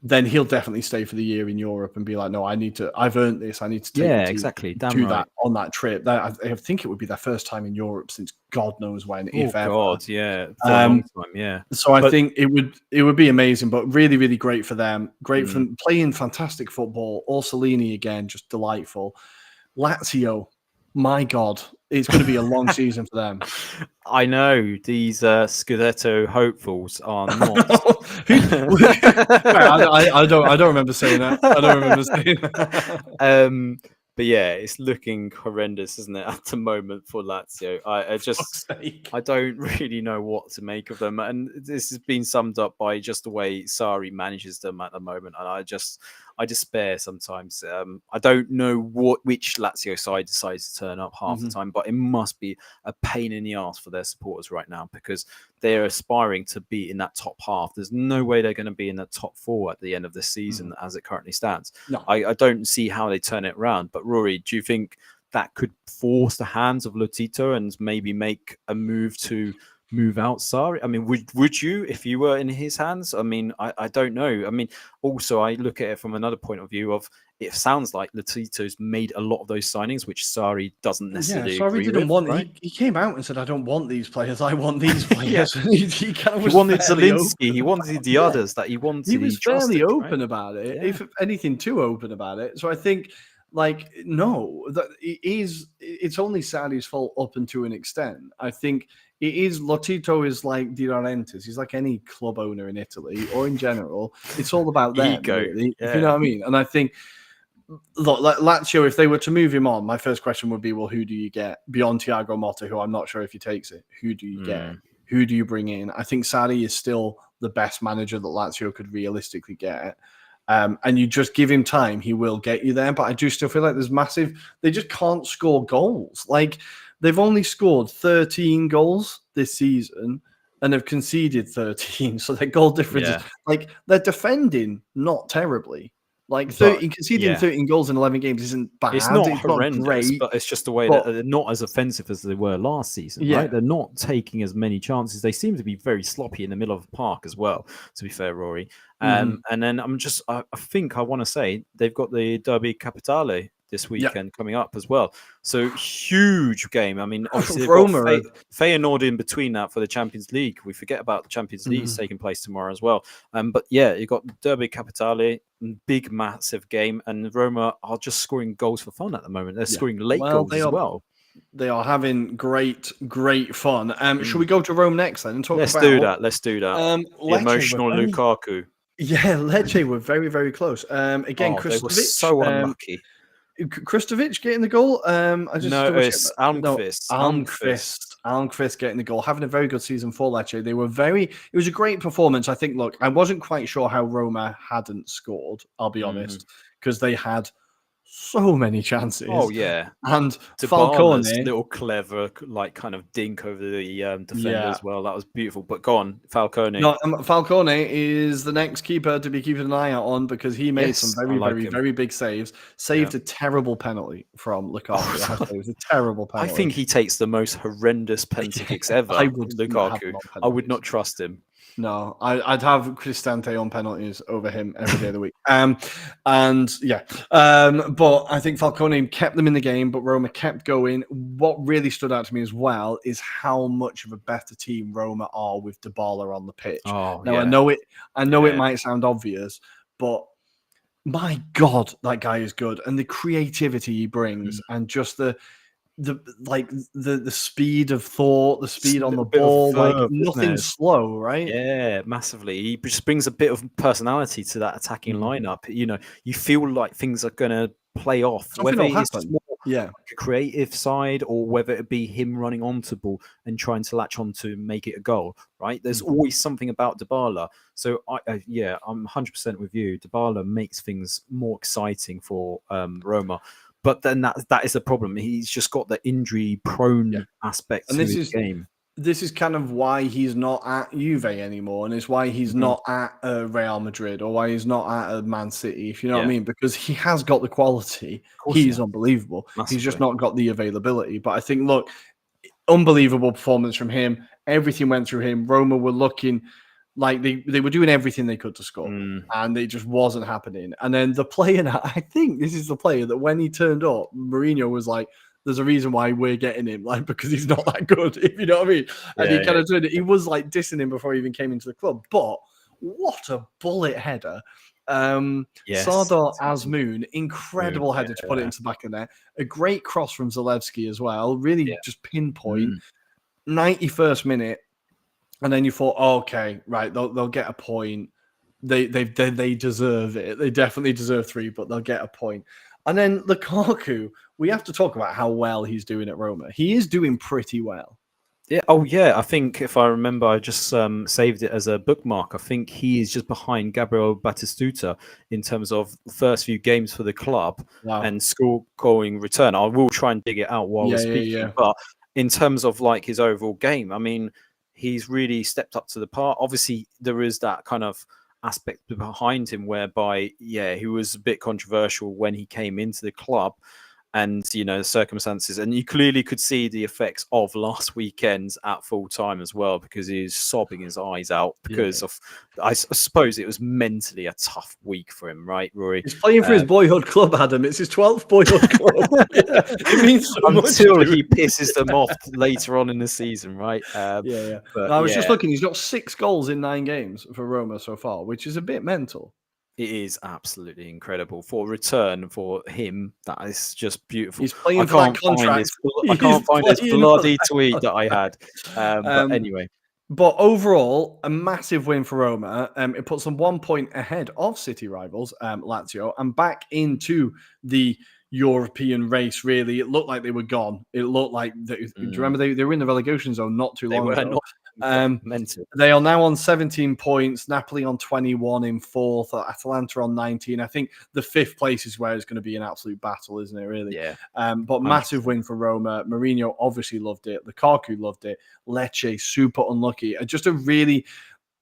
then he'll definitely stay for the year in Europe and be like, no, I've earned this. I need to take exactly. that on that trip. I think it would be their first time in Europe since God knows when, if ever. For a long time, So I think it would be amazing, but really, really great for them. Great for playing fantastic football. Orsolini again, just delightful. Lazio, my God, it's going to be a long season for them. I know these Scudetto hopefuls are not. I don't remember saying that. I don't remember saying that. But yeah, it's looking horrendous, isn't it, at the moment for Lazio? I don't really know what to make of them, and this has been summed up by just the way Sarri manages them at the moment, and I despair sometimes. I don't know which Lazio side decides to turn up half the time, but it must be a pain in the ass for their supporters right now, because they're aspiring to be in that top half. There's no way they're going to be in the top 4 at the end of the season as it currently stands. No. I don't see how they turn it around. But Rory, do you think that could force the hands of Lotito and maybe make a move to move out Sarri? I mean, would you, if you were in his hands? I mean, I don't know. I mean, also, I look at it from another point of view of, it sounds like Lotito's made a lot of those signings, which Sarri doesn't necessarily agree with. Right? He came out and said, I don't want these players, I want these players. he wanted Zielinski, he wanted the others that he wanted. He was fairly open about it, if anything, too open about it. So I think, like, no, that it's only Sarri's fault up and to an extent. I think it is, Lotito is like De Laurentiis. He's like any club owner in Italy or in general. It's all about them, ego. Really, if you know what I mean. And I think, look, like Lazio, if they were to move him on, my first question would be, well, who do you get beyond Thiago Motta, who I'm not sure if he takes it? Who do you get? Who do you bring in? I think Sarri is still the best manager that Lazio could realistically get. And you just give him time, he will get you there. But I do still feel like there's they just can't score goals. Like, they've only scored 13 goals this season and have conceded 13. So their goal difference is, like, they're defending not terribly. Like, conceding 13 goals in 11 games isn't bad. It's not horrendous, great, but it's just the way that they're not as offensive as they were last season, right? They're not taking as many chances. They seem to be very sloppy in the middle of the park as well, to be fair, Rory. And then I think I want to say they've got the Derby Capitale this weekend coming up as well. So huge game. I mean, obviously they've got Feyenoord in between that for the Champions League. We forget about the Champions League taking place tomorrow as well. But yeah, you've got Derby Capitale, big, massive game. And Roma are just scoring goals for fun at the moment. They're scoring late goals as well. They are having great fun. Should we go to Rome next then and talk Let's about... Let's do that. The emotional Lukaku. Yeah, Lecce were very, very close. Again, they were so unlucky. Kristovic getting the goal. It's Almqvist. Almqvist getting the goal, having a very good season for Lecce. It was a great performance. I think, look, I wasn't quite sure how Roma hadn't scored, I'll be honest, because they had so many chances. Oh, yeah. And Falcone, little clever, like, kind of dink over the defender as well. That was beautiful. But go on, Falcone. No, Falcone is the next keeper to be keeping an eye out on, because he made some very big saves. Saved a terrible penalty from Lukaku. It was a terrible penalty. I think he takes the most horrendous penalty kicks ever. Lukaku. I would not trust him. No, I'd have Cristante on penalties over him every day of the week. But I think Falcone kept them in the game, but Roma kept going. What really stood out to me as well is how much of a better team Roma are with Dybala on the pitch. I know it might sound obvious, but my God, that guy is good. And the creativity he brings and just the the speed of thought, the speed on the a bit of ball, like verve, isn't nothing's it? slow, right? Yeah, massively. He just brings a bit of personality to that attacking lineup. You know, you feel like things are going to play off, Something whether will it's happen. more Yeah. like a creative side or whether it be him running onto ball and trying to latch on to make it a goal, right? There's always something about Dybala. So, yeah, I'm 100% with you. Dybala makes things more exciting for Roma. But then that is the problem. He's just got the injury-prone aspect And to his game. this is kind of why he's not at Juve anymore, and it's why he's not at Real Madrid or why he's not at Man City, if you know what I mean, because he has got the quality. He's unbelievable. Massively. He's just not got the availability. But I think, look, unbelievable performance from him. Everything went through him. Roma were looking like they were doing everything they could to score, and it just wasn't happening. And then the player, I think this is the player that when he turned up, Mourinho was like, there's a reason why we're getting him, like, because he's not that good, if you know what I mean. And he kind of turned it. He was like dissing him before he even came into the club. But what a bullet header. Sardar Azmoun, incredible header to put it into the back of the net. A great cross from Zalewski as well. Really just pinpoint. 91st minute. And then you thought, oh, okay, right, they'll get a point. They deserve it. They definitely deserve 3, but they'll get a point. And then Lukaku, we have to talk about how well he's doing at Roma. He is doing pretty well. Yeah. Oh, yeah. I think if I remember, I just saved it as a bookmark. I think he is just behind Gabriel Batistuta in terms of the first few games for the club and scoring return. I will try and dig it out while we're speaking. But in terms of like his overall game, I mean, he's really stepped up to the part. Obviously, there is that kind of aspect behind him whereby, he was a bit controversial when he came into the club and, you know, the circumstances. And you clearly could see the effects of last weekend at full time as well, because he was sobbing his eyes out because of, I suppose it was mentally a tough week for him, right, Rory? He's playing for his boyhood club, Adam. It's his 12th boyhood club. It means so much. Until he pisses them off later on in the season, right? But I was just looking. He's got 6 goals in 9 games for Roma so far, which is a bit mental. It is absolutely incredible for return for him. That is just beautiful. He's playing for that contract. I can't find his bloody tweet that I had. But anyway. But overall, a massive win for Roma. It puts them 1 point ahead of City rivals, Lazio, and back into the European race, really. It looked like they were gone. It looked like, do you remember they were in the relegation zone not too long ago? They are now on 17 points. Napoli on 21 in 4th. Atalanta on 19. I think the 5th place is where it's going to be an absolute battle, isn't it, really? Yeah. But massive win for Roma. Mourinho obviously loved it. Lukaku loved it. Lecce, super unlucky. Just a really...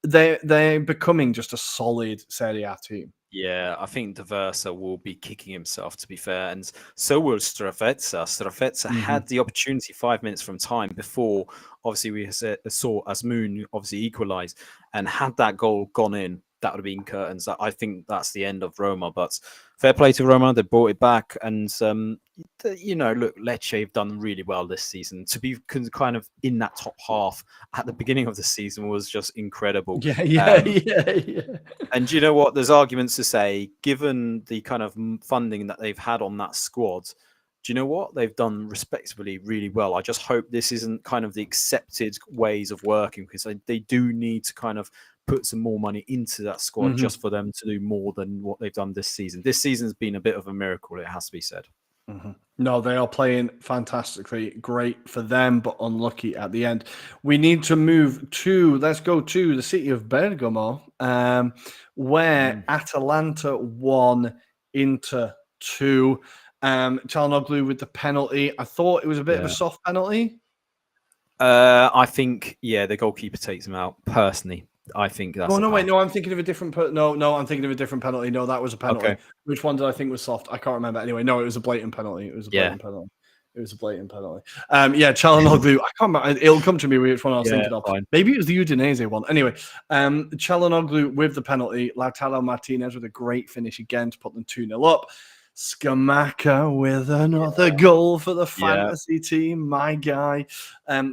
They're becoming just a solid Serie A team. Yeah, I think De Versa will be kicking himself, to be fair, and so will Strafezza. Strafezza had the opportunity 5 minutes from time before, obviously, we saw Azmoun obviously equalise, and had that goal gone in, that would have been curtains. I think that's the end of Roma, but fair play to Roma. They brought it back, and you know, look, Lecce have done really well this season. To be kind of in that top half at the beginning of the season was just incredible. Yeah. And you know what? There's arguments to say, given the kind of funding that they've had on that squad, do you know what? They've done respectably really well. I just hope this isn't kind of the accepted ways of working, because they do need to kind of put some more money into that squad just for them to do more than what they've done this season. This season's been a bit of a miracle, it has to be said. No, they are playing fantastically. Great for them, but unlucky at the end. We need to move to, let's go to the city of Bergamo, where Atalanta won, Inter 2. Çalhanoğlu with the penalty. I thought it was a bit of a soft penalty. I think, the goalkeeper takes him out, personally. I think that's. Oh no! Wait, no. I'm thinking of a different. No. I'm thinking of a different penalty. No, that was a penalty. Okay. Which one did I think was soft? I can't remember. Anyway, no, it was a blatant penalty. It was a blatant penalty. Çalhanoğlu. I can't remember. It'll come to me which one I was thinking of. Fine. Maybe it was the Udinese one. Anyway, Çalhanoğlu with the penalty. Lautaro Martinez with a great finish again to put them 2-0 up. Scamacca with another goal for the fantasy team, my guy.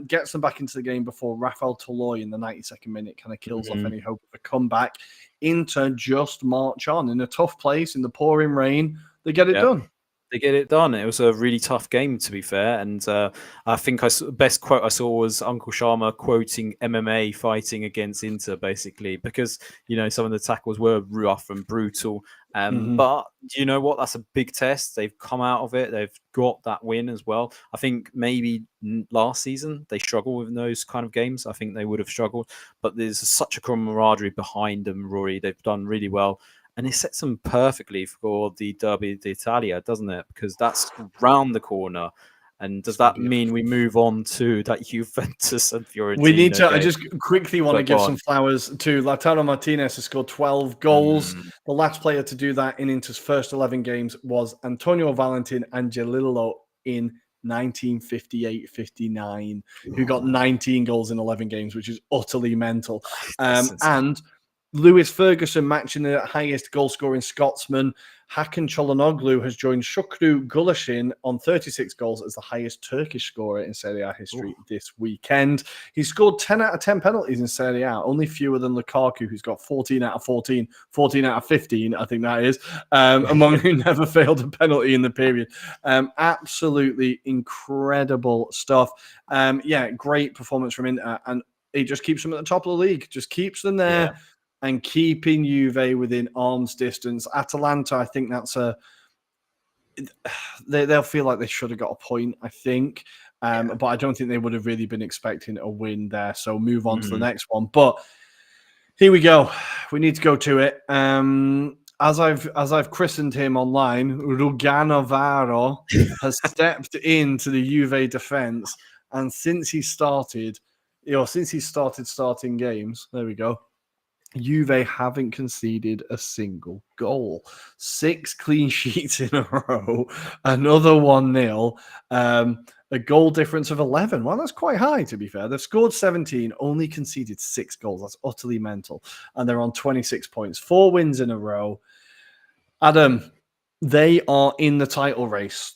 Gets them back into the game before Rafael Toloi in the 92nd minute kind of kills off any hope of a comeback. Inter just march on in a tough place in the pouring rain. They get it done. They get it done. It was a really tough game, to be fair. And I think best quote I saw was Uncle Sharma quoting MMA fighting against Inter, basically, because some of the tackles were rough and brutal. But you know what? That's a big test. They've come out of it. They've got that win as well. I think maybe last season they struggled with those kind of games. I think they would have struggled. But there's such a camaraderie behind them, Rory. They've done really well. And it sets them perfectly for the Derby d'Italia, doesn't it? Because that's round the corner. And does that mean we move on to that Juventus and Fiorentina? We need to. game? I just quickly want to give some flowers to Lautaro Martinez, who scored 12 goals. The last player to do that in Inter's first 11 games was Antonio Valentin Angelillo in 1958-59, who got 19 goals in 11 games, which is utterly mental. And Lewis Ferguson matching the highest goal-scoring Scotsman. Hakan Çalhanoğlu has joined Shukru Gulashin on 36 goals as the highest Turkish scorer in Serie A history this weekend. He scored 10 out of 10 penalties in Serie A, only fewer than Lukaku, who's got 14 out of 14, 14 out of 15, I think that is, among who never failed a penalty in the period. Absolutely incredible stuff. Great performance from Inter, and it just keeps them at the top of the league, just keeps them there. Yeah. And keeping Juve within arm's distance. Atalanta, I think they'll feel like they should have got a point, I think. But I don't think they would have really been expecting a win there. So move on to the next one. But here we go. We need to go to it. As I've christened him online, Ruganavaro has stepped into the Juve defense. And since he started starting games, there we go. Juve haven't conceded a single goal. 6 clean sheets in a row. Another 1-0. A goal difference of 11. Well, that's quite high, to be fair. They've scored 17, only conceded 6 goals. That's utterly mental. And they're on 26 points. 4 wins in a row. Adam, they are in the title race.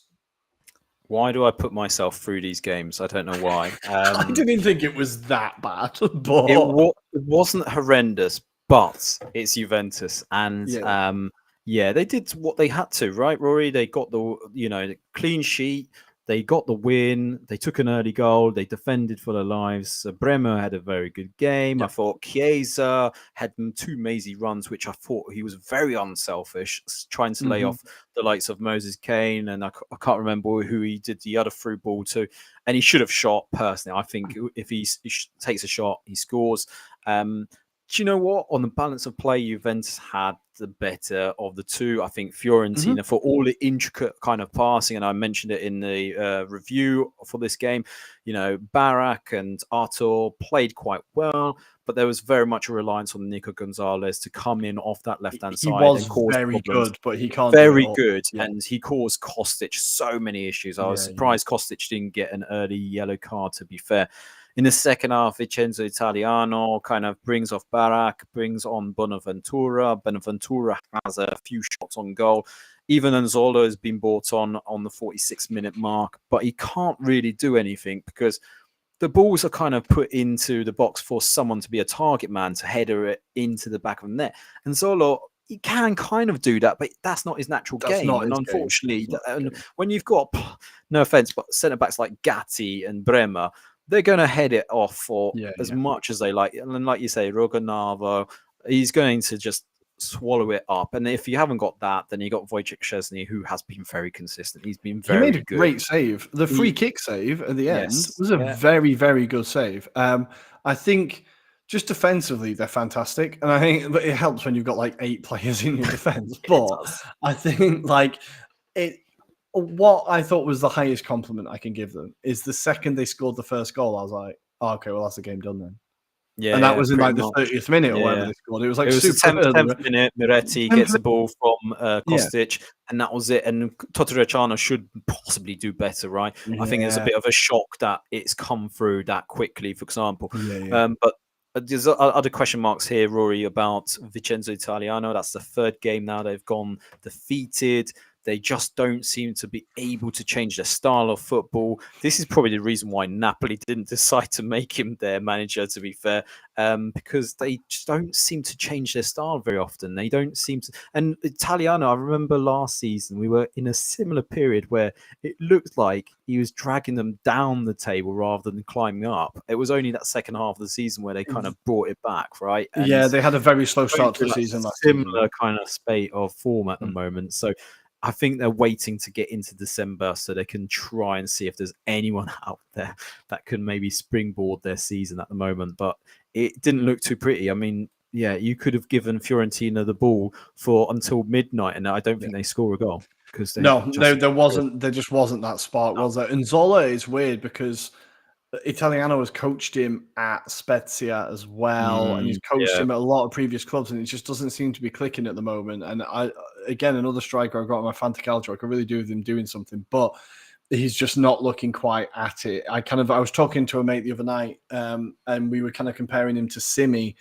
Why do I put myself through these games? I don't know why. I didn't think it was that bad. But... It wasn't horrendous, but it's Juventus. And they did what they had to, right, Rory? They got the clean sheet. They got the win. They took an early goal. They defended for their lives. Bremer had a very good game. Yep. I thought Chiesa had 2 mazy runs, which I thought he was very unselfish, trying to lay off the likes of Moses Kane. And I can't remember who he did the other through ball to. And he should have shot, personally. I think if he takes a shot, he scores. Do you know what? On the balance of play, Juventus had the better of the two. I think Fiorentina, for all the intricate kind of passing, and I mentioned it in the review for this game, Barak and Artur played quite well, but there was very much a reliance on Nico Gonzalez to come in off that left-hand side. He was and cause very problems. good, but he can't Very do it all. good, and he caused Kostic so many issues. I was surprised Kostic didn't get an early yellow card, to be fair. In the second half, Vincenzo Italiano kind of brings off Barak, brings on Bonaventura. Bonaventura has a few shots on goal. Even Anzolo has been brought on the 46-minute mark, but he can't really do anything because the balls are kind of put into the box for someone to be a target man to header it into the back of the net. And Zolo, he can kind of do that, but that's not his natural game. And unfortunately, when you've got, no offense, but centre-backs like Gatti and Bremer, they're going to head it off for as much as they like. And like you say, Roganavo, he's going to just swallow it up. And if you haven't got that, then you got Wojciech Szczesny, who has been very consistent. He's been very good. He made a great save. The free kick save at the end was a very, very good save. I think just defensively, they're fantastic. And I think it helps when you've got like 8 players in your defense. But I think what I thought was the highest compliment I can give them is the second they scored the first goal, I was like, oh, okay, well, that's the game done then. Yeah, and that was in like the 30th minute or whatever they scored. It was like the 10th minute. Miretti gets the ball from Kostic, and that was it. And Totoreciano should possibly do better, right? I think there's a bit of a shock that it's come through that quickly, for example. But there's other question marks here, Rory, about Vincenzo Italiano. That's the 3rd game now they've gone defeated. They just don't seem to be able to change their style of football. This is probably the reason why Napoli didn't decide to make him their manager, to be fair, because they just don't seem to change their style very often. They don't seem to. And Italiano, I remember last season, we were in a similar period where it looked like he was dragging them down the table rather than climbing up. It was only that second half of the season where they kind of brought it back, right? And yeah, they had a very slow start to the like season last similar season. kind of spate of form at the moment. So I think they're waiting to get into December so they can try and see if there's anyone out there that can maybe springboard their season at the moment. But it didn't look too pretty. I mean, yeah, you could have given Fiorentina the ball for until midnight, and I don't think they score a goal because There just wasn't that spark, was there? And Zola is weird because Italiano has coached him at Spezia as well, and he's coached him at a lot of previous clubs, and it just doesn't seem to be clicking at the moment. And again, another striker I've got on my Fantacalcio, I could really do with him doing something, but he's just not looking quite at it. I was talking to a mate the other night, and we were kind of comparing him to Simi.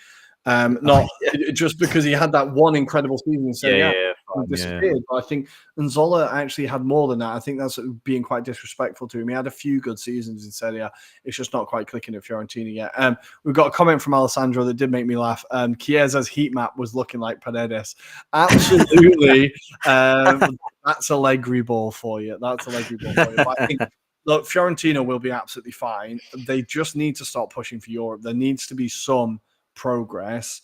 Just because he had that one incredible season in Serie A, disappeared. But I think Nzola actually had more than that. I think that's being quite disrespectful to him. He had a few good seasons in Serie A. It's just not quite clicking at Fiorentina yet. We've got a comment from Alessandro that did make me laugh. Chiesa's heat map was looking like Paredes. Absolutely. That's Allegri ball for you. But I think, look, Fiorentina will be absolutely fine. They just need to start pushing for Europe. There needs to be some progress.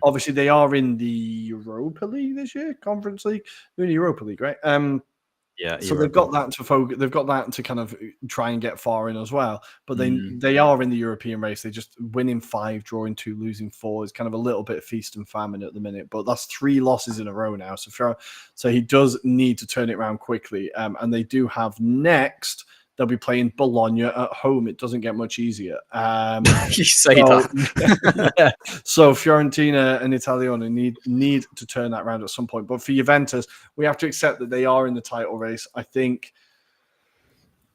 Obviously, they are in the Europa League this year, Conference League. They're in the Europa League, right? So they've got that to focus. They've got that to kind of try and get far in as well. But they are in the European race. They just winning 5, drawing 2, losing 4 is kind of a little bit of feast and famine at the minute. But that's 3 losses in a row now. So he does need to turn it around quickly. And they do have next. They'll be playing Bologna at home. It doesn't get much easier. You say that. Yeah. So Fiorentina and Italiano need to turn that around at some point. But for Juventus, we have to accept that they are in the title race. I think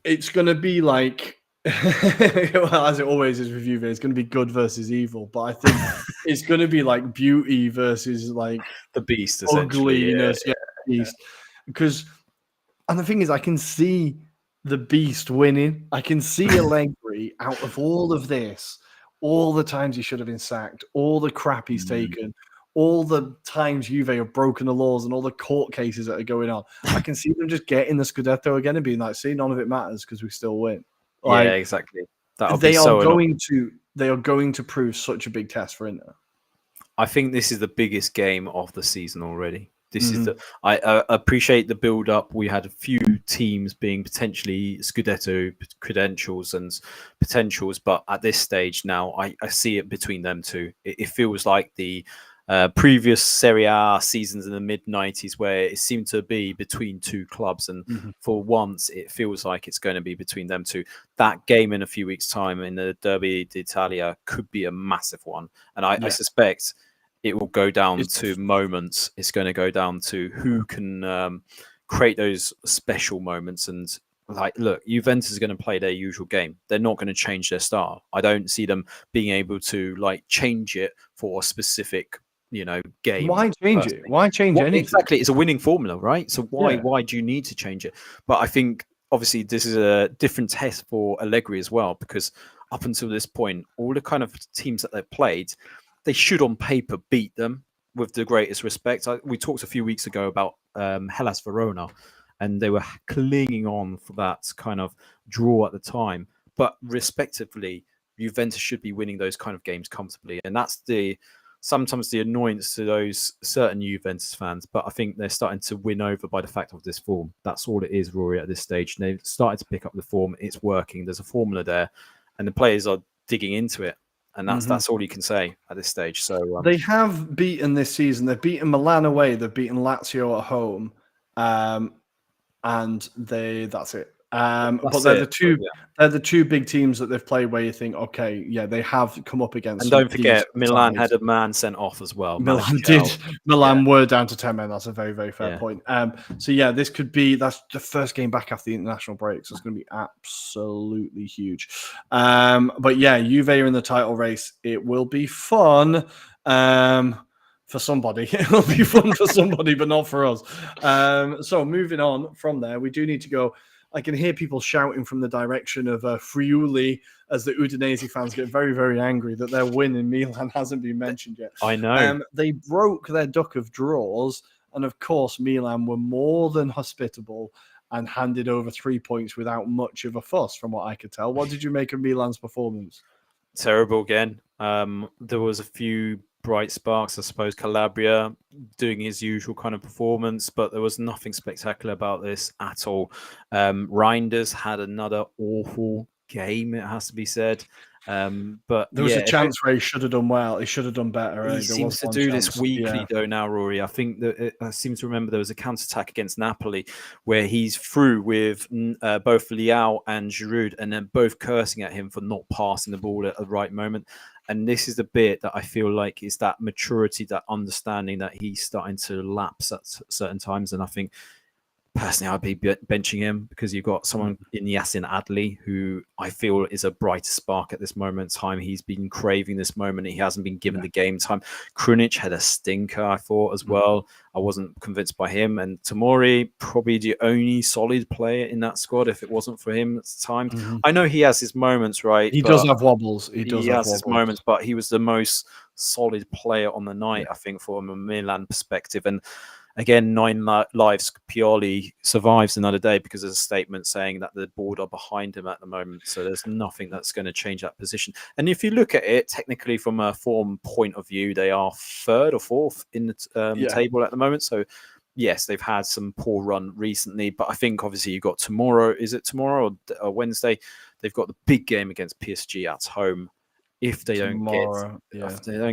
it's going to be like, well, as it always is with Juve, it's going to be good versus evil. But I think it's going to be like beauty versus like the beast, ugliness. Beast. Because, and the thing is, I can see the beast winning. I can see Allegri out of all of this, all the times he should have been sacked, all the crap he's taken, all the times Juve have broken the laws and all the court cases that are going on. I can see them just getting the Scudetto again and being like, see, none of it matters because we still win. Like, yeah, exactly. They are going to prove such a big test for Inter. I think this is the biggest game of the season already. This is I appreciate the build up. We had a few teams being potentially Scudetto credentials and potentials, but at this stage now, I see it between them two. It feels like the previous Serie A seasons in the mid-90s where it seemed to be between two clubs, and for once it feels like it's going to be between them two. That game in a few weeks' time in the Derby d'Italia could be a massive one, and I suspect it will go down to moments. It's going to go down to who can create those special moments. And like, look, Juventus is going to play their usual game. They're not going to change their style. I don't see them being able to like change it for a specific, game. Why change it? Why change anything? Exactly. It's a winning formula, right? So why do you need to change it? But I think obviously this is a different test for Allegri as well, because up until this point, all the kind of teams that they've played, they should on paper beat them with the greatest respect. We talked a few weeks ago about Hellas Verona, and they were clinging on for that kind of draw at the time. But respectively, Juventus should be winning those kind of games comfortably. And that's sometimes the annoyance to those certain Juventus fans. But I think they're starting to win over by the fact of this form. That's all it is, Rory, at this stage. And they've started to pick up the form. It's working. There's a formula there. And the players are digging into it. And that's all you can say at this stage. So they have beaten this season. They've beaten Milan away. They've beaten Lazio at home, and that's it. But they're the two big teams that they've played where you think, okay, yeah, they have come up against. And don't forget, Milan had a man sent off as well. Milan were down to 10 men. That's a very, very fair point. So yeah, this could be that's the first game back after the international break, so it's going to be absolutely huge. But yeah, Juve are in the title race. It will be fun. for somebody. It'll be fun for somebody, but not for us. So moving on from there, we do need to go. I can hear people shouting from the direction of Friuli as the Udinese fans get very, very angry that their win in Milan hasn't been mentioned yet. I know. They broke their duck of draws, and of course, Milan were more than hospitable and handed over 3 points without much of a fuss, from what I could tell. What did you make of Milan's performance? Terrible again. There was a few bright sparks, I suppose. Calabria doing his usual kind of performance, but there was nothing spectacular about this at all. Reinders had another awful game, it has to be said. But there was a chance where he should have done well. He should have done better. He seems to do this weekly, though, now, Rory. I think that I seem to remember there was a counter-attack against Napoli where he's through with both Leao and Giroud, and then both cursing at him for not passing the ball at the right moment. And this is the bit that I feel like is that maturity, that understanding that he's starting to lapse at certain times. And I think, personally, I'd be benching him because you've got someone in Yassin Adli who I feel is a brighter spark at this moment in time. He's been craving this moment. He hasn't been given the game time. Krunic had a stinker, I thought, as well. I wasn't convinced by him. And Tomori, probably the only solid player in that squad if it wasn't for him at the time. I know he has his moments, right? He does have wobbles. He has his moments, but he was the most solid player on the night, I think, from a Milan perspective. And again, 9 lives purely survives another day because there's a statement saying that the board are behind him at the moment. So there's nothing that's going to change that position. And if you look at it, technically from a form point of view, they are 3rd or 4th in the table at the moment. So yes, they've had some poor run recently, but I think obviously you've got tomorrow. Is it tomorrow or Wednesday? They've got the big game against PSG at home. If they don't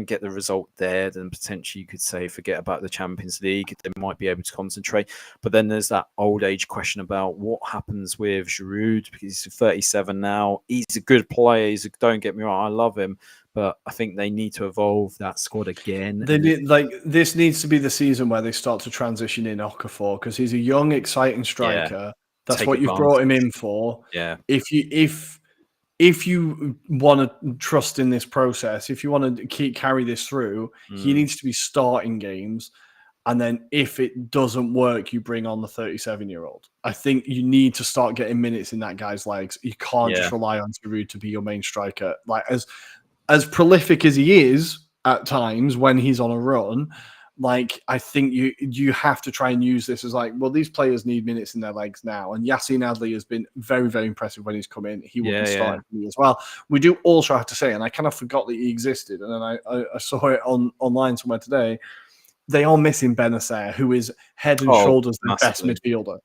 get the result there, then potentially you could say forget about the Champions League. They might be able to concentrate. But then there's that old age question about what happens with Giroud, because he's 37 now. He's a good player. Don't get me wrong, I love him. But I think they need to evolve that squad again. This needs to be the season where they start to transition in Okafor, because he's a young, exciting striker. Yeah. That's what you've brought him in for. Yeah. If you want to trust in this process, if you want to carry this through, he needs to be starting games. And then if it doesn't work, you bring on the 37-year-old. I think you need to start getting minutes in that guy's legs. You can't just rely on Giroud to be your main striker. Like as prolific as he is at times when he's on a run, like I think you have to try and use this as like, well, these players need minutes in their legs now. And Yassin Adli has been very, very impressive when he's come in. He will be starting for me as well. We do also have to say, and I kind of forgot that he existed, and then I saw it online somewhere today. They are missing Benacer, who is head and shoulders their best midfielder.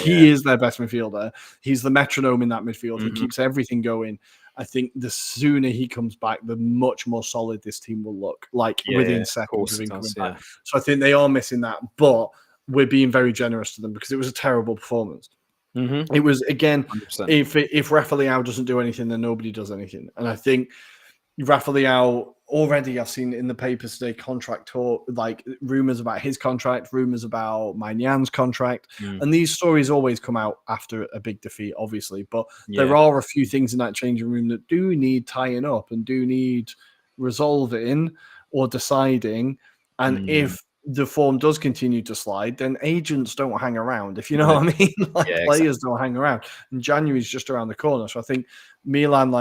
He is their best midfielder. He's the metronome in that midfield. He keeps everything going. I think the sooner he comes back, the much more solid this team will look. Within seconds of him coming back. So I think they are missing that, but we're being very generous to them because it was a terrible performance. It was, again, 100%. If Rafa Leao doesn't do anything, then nobody does anything. And I think Rafa Leao, already I've seen in the papers today contract talk, like rumors about his contract, rumors about Maignan contract. And these stories always come out after a big defeat, obviously. But there are a few things in that changing room that do need tying up and do need resolving or deciding. And if the form does continue to slide, then agents don't hang around, if you know what I mean. Players don't hang around. And January's just around the corner. So I think Milan,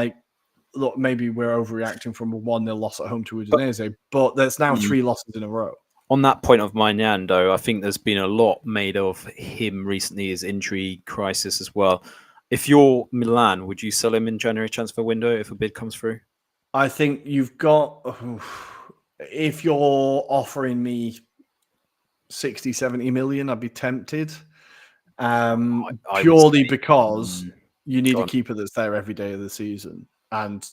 look, maybe we're overreacting from a 1-0 loss at home to Udinese, but there's now 3 losses in a row. On that point of Maignan, though, I think there's been a lot made of him recently, his injury crisis as well. If you're Milan, would you sell him in January transfer window if a bid comes through? I think you've got, if you're offering me 60, 70 million, I'd be tempted. Purely because you need a keeper that's there every day of the season. And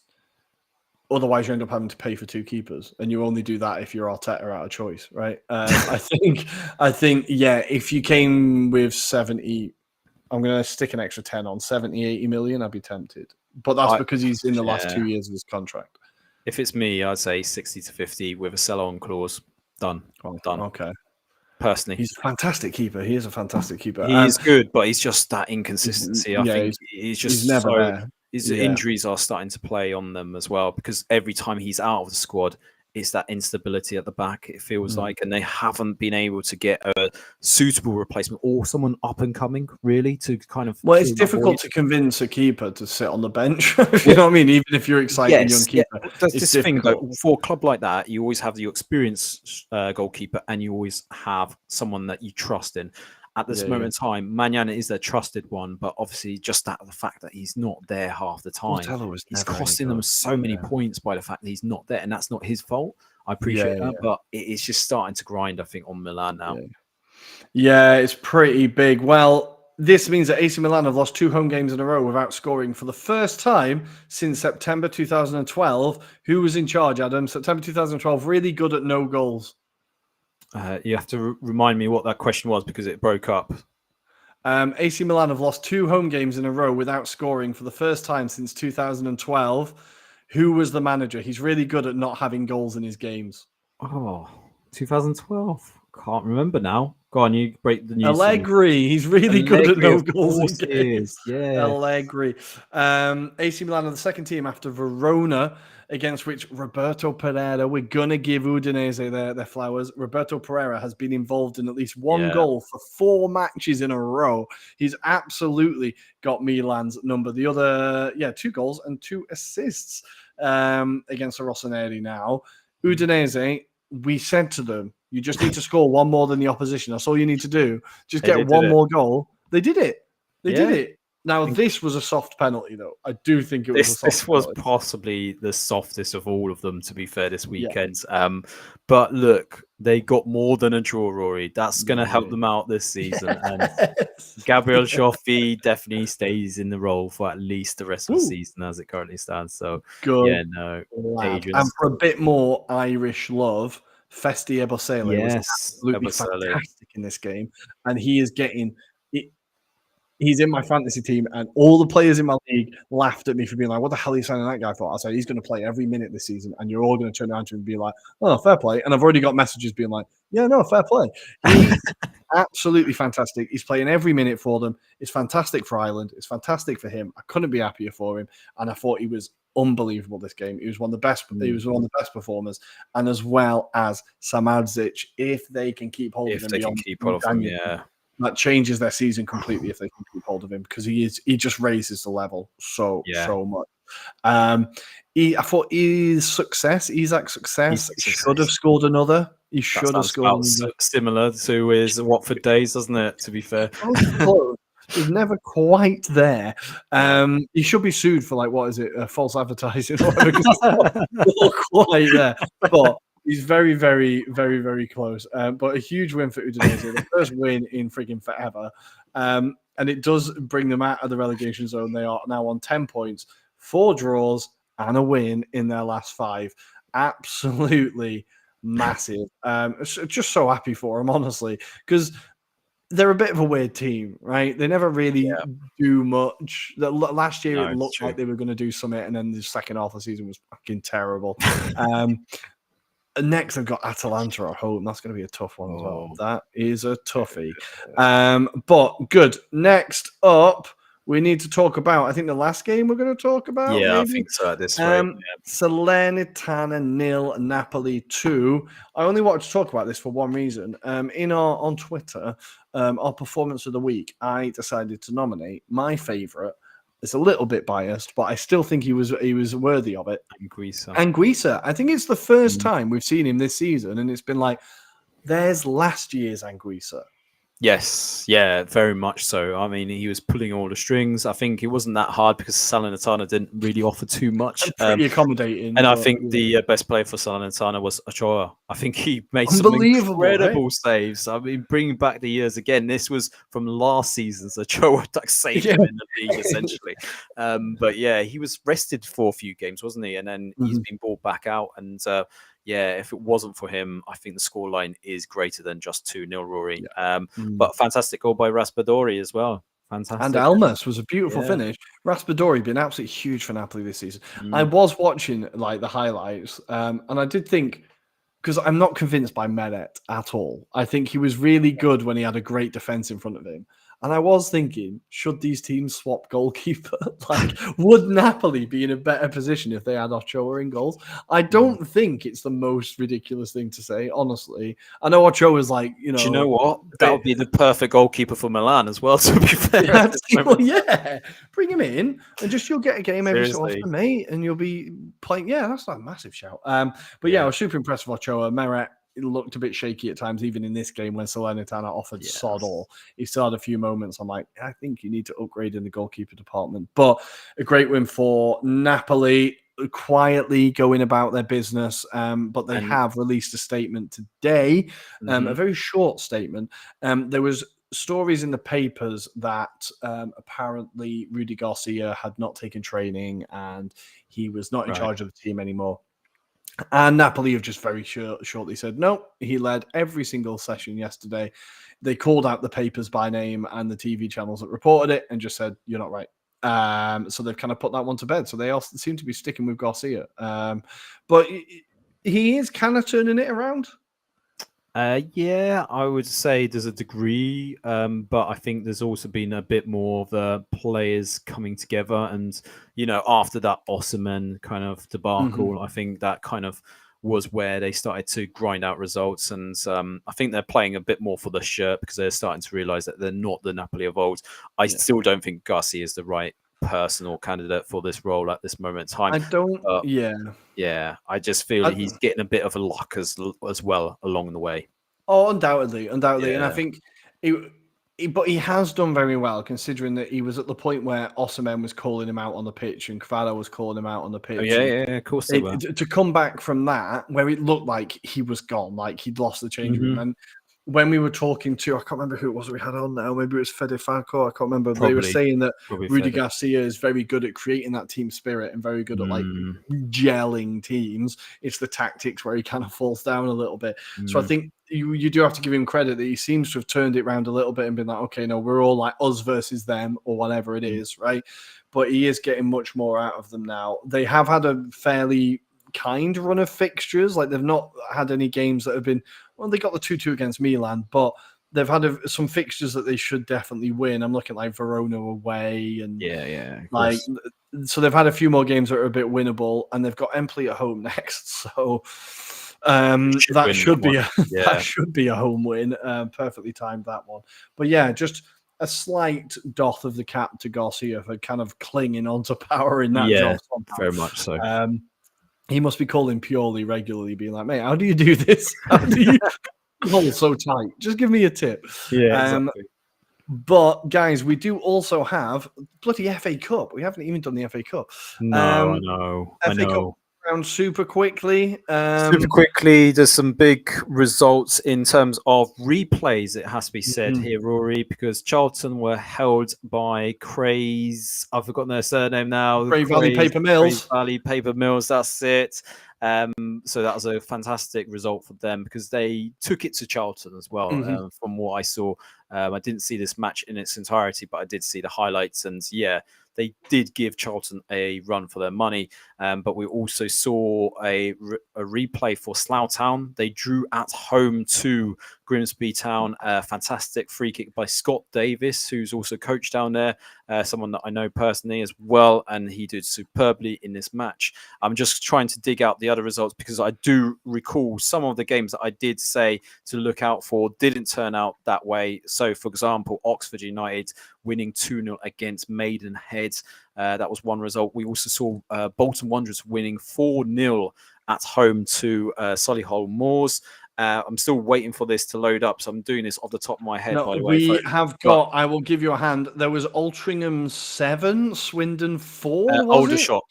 otherwise, you end up having to pay for 2 keepers, and you only do that if you're Arteta out of choice, right? I think, if you came with 70, I'm going to stick an extra 10 on 70, 80 million. I'd be tempted, but that's because he's in the last 2 years of his contract. If it's me, I'd say 60 to 50 with a sell-on clause. Done. Done. Okay. Personally, he's a fantastic keeper. He is a fantastic keeper. He is good, but he's just that inconsistency. I think he's never there. His injuries are starting to play on them as well, because every time he's out of the squad, it's that instability at the back, it feels like, and they haven't been able to get a suitable replacement or someone up and coming, really, to kind of. Well, it's difficult to convince a keeper to sit on the bench. You know what I mean? Even if you're exciting young keeper, that's it's this thing difficult. though. For a club like that, you always have your experienced goalkeeper, and you always have someone that you trust in. At this moment in time, Man Utd is their trusted one, but obviously just the fact that he's not there half the time, he's costing them so many points by the fact that he's not there, and that's not his fault. I appreciate that, but it's just starting to grind, I think, on Milan now. Yeah, it's pretty big. Well, this means that AC Milan have lost 2 home games in a row without scoring for the first time since September 2012. Who was in charge, Adam? September 2012, really good at no goals. You have to remind me what that question was because it broke up. AC Milan have lost 2 home games in a row without scoring for the first time since 2012. Who was the manager? He's really good at not having goals in his games. Oh, 2012. Can't remember now. Go on, you break the news. Allegri. He's really good at no goals in games. Yeah. Allegri. AC Milan are the second team after Verona, against which Roberto Pereira, we're going to give Udinese their flowers. Roberto Pereira has been involved in at least 1 goal for 4 matches in a row. He's absolutely got Milan's number. The other, 2 goals and 2 assists against the Rossoneri now. Udinese, we said to them, you just need to score 1 more than the opposition. That's all you need to do. Just get 1 more goal. They did it. They did it. Now, this was a soft penalty, though. I do think it was a soft This was penalty. possibly the softest of all of them, to be fair, this weekend. But look, they got more than a draw, Rory. That's going to help them out this season. And Gabriel Joffi definitely stays in the role for at least the rest of the season as it currently stands. So, good. And for a bit more Irish love, Festi Ebosele was absolutely fantastic in this game. And he is getting... He's in my fantasy team, and all the players in my league laughed at me for being like, what the hell are you signing that guy for? I said, he's going to play every minute this season, and you're all going to turn around to him and be like, oh, fair play. And I've already got messages being like, yeah, no, fair play. He's absolutely fantastic. He's playing every minute for them. It's fantastic for Ireland. It's fantastic for him. I couldn't be happier for him. And I thought he was unbelievable this game. He was one of the best. He was one of the best performers, and as well as Samardzic, if they can keep hold of him. If they can keep hold of him, that changes their season completely if they can keep hold of him, because he just raises the level so much. I thought Isaac's success should have scored another. He should have scored another. Similar to his Watford days, doesn't it? To be fair, he's never quite there. He should be sued for false advertising or whatever, because he's not quite there. But he's very, very, very, very close. But a huge win for Udinese, the first win in freaking forever. And it does bring them out of the relegation zone. They are now on 10 points, 4 draws, and a win in their last 5. Absolutely massive. Just so happy for them, honestly, because they're a bit of a weird team, right? They never really do much. Last year, it looked like they were going to do something, and then the second half of the season was fucking terrible. Next, I've got Atalanta at home. That's going to be a tough one as well. That is a toughie. But good. Next up, we need to talk about, I think, the last game we're going to talk about. Yeah, maybe? I think so at this rate. Salernitana 0, Napoli 2. I only wanted to talk about this for one reason. On Twitter, our performance of the week, I decided to nominate my favourite. It's a little bit biased, but I still think he was worthy of it. Anguissa. I think it's the first time we've seen him this season, and it's been like, there's last year's Anguissa. Yes, yeah, very much so. I mean, he was pulling all the strings. I think it wasn't that hard because Salernitana didn't really offer too much. Pretty accommodating. And I think the best player for Salernitana was Ochoa. I think he made some incredible saves. I mean, bringing back the years again, this was from last season's Ochoa that saved him in the league, essentially. But yeah, he was rested for a few games, wasn't he? And then he's been brought back out. And if it wasn't for him, I think the scoreline is greater than just 2-0, Rory. But fantastic goal by Raspadori as well. Fantastic. And Elmas was a beautiful finish. Raspadori been absolutely huge for Napoli this season. I was watching the highlights, and I did think, because I'm not convinced by Meret at all. I think he was really good when he had a great defense in front of him. And I was thinking, should these teams swap goalkeeper? Like, would Napoli be in a better position if they had Ochoa in goals? I don't think it's the most ridiculous thing to say, honestly. I know Ochoa is like, Do you know what? That would be the perfect goalkeeper for Milan as well, to be fair. Yeah, bring him in and just you'll get a game every so often, mate, and you'll be playing. Yeah, that's not a massive shout. But yeah, I was super impressed with Ochoa. Meret looked a bit shaky at times, even in this game when Salernitana offered sod all. He still had a few moments. I'm like, I think you need to upgrade in the goalkeeper department. But a great win for Napoli, quietly going about their business. But they have released a statement today, a very short statement. There was stories in the papers that apparently Rudy Garcia had not taken training and he was not in charge of the team anymore. And Napoli have just very shortly said, no, he led every single session yesterday. They called out the papers by name and the TV channels that reported it and just said, you're not right. So they've kind of put that one to bed. So they also seem to be sticking with Garcia. But he is kind of turning it around. Yeah, I would say there's a degree, but I think there's also been a bit more of the players coming together. And, after that Osimhen kind of debacle, I think that kind of was where they started to grind out results. And I think they're playing a bit more for the shirt because they're starting to realize that they're not the Napoli of old. I still don't think Garcia is the right person or candidate for this role at this moment in time. I don't. Yeah. I just feel he's getting a bit of a luck as well along the way. Oh, undoubtedly, and Yeah. I think but he has done very well considering that he was at the point where Osimhen was calling him out on the pitch and Kvara was calling him out on the pitch. Oh, yeah, of course they were. To come back from that, where it looked like he was gone, like he'd lost the change room, and when we were talking to, I can't remember who it was we had on now. Maybe it was Fede Falco. I can't remember. They were saying that Rudy Garcia is very good at creating that team spirit and very good at like gelling teams. It's the tactics where he kind of falls down a little bit. So I think you do have to give him credit that he seems to have turned it around a little bit and been like, okay, no, we're all like us versus them or whatever it is, right? But he is getting much more out of them now. They have had a fairly kind run of fixtures. Like they've not had any games that have been, well, they got the 2-2 against Milan, but they've had some fixtures that they should definitely win. I'm looking like Verona away and like, so they've had a few more games that are a bit winnable and they've got Empoli at home next. So that should be a home win. Perfectly timed that one. But yeah, just a slight doff of the cap to Garcia for kind of clinging onto power in that job. Very much so. He must be calling Pioli regularly, being like, mate, how do you do this? How do you hold so tight? Just give me a tip. Yeah, exactly. But, guys, we do also have bloody FA Cup. We haven't even done the FA Cup. No, I know. Cup round super quickly. There's some big results in terms of replays, it has to be said here, Rory, because Charlton were held by Craze. I've forgotten their surname now. Cray Valley Paper Mills. Cray Valley Paper Mills, that's it. So that was a fantastic result for them because they took it to Charlton as well. From what I saw, I didn't see this match in its entirety, but I did see the highlights, and they did give Charlton a run for their money. But we also saw a replay for Slough Town. They drew at home to Grimsby Town. A fantastic free kick by Scott Davis, who's also coached down there, someone that I know personally as well, and he did superbly in this match. I'm just trying to dig out the other results because I do recall some of the games that I did say to look out for didn't turn out that way. So, for example, Oxford United winning 2-0 against Maidenhead. That was one result. We also saw Bolton Wanderers winning 4-0 at home to Solihull Moors. I'm still waiting for this to load up, so I'm doing this off the top of my head. By the way, we have got. I will give you a hand. There was Altrincham 7, Swindon 4.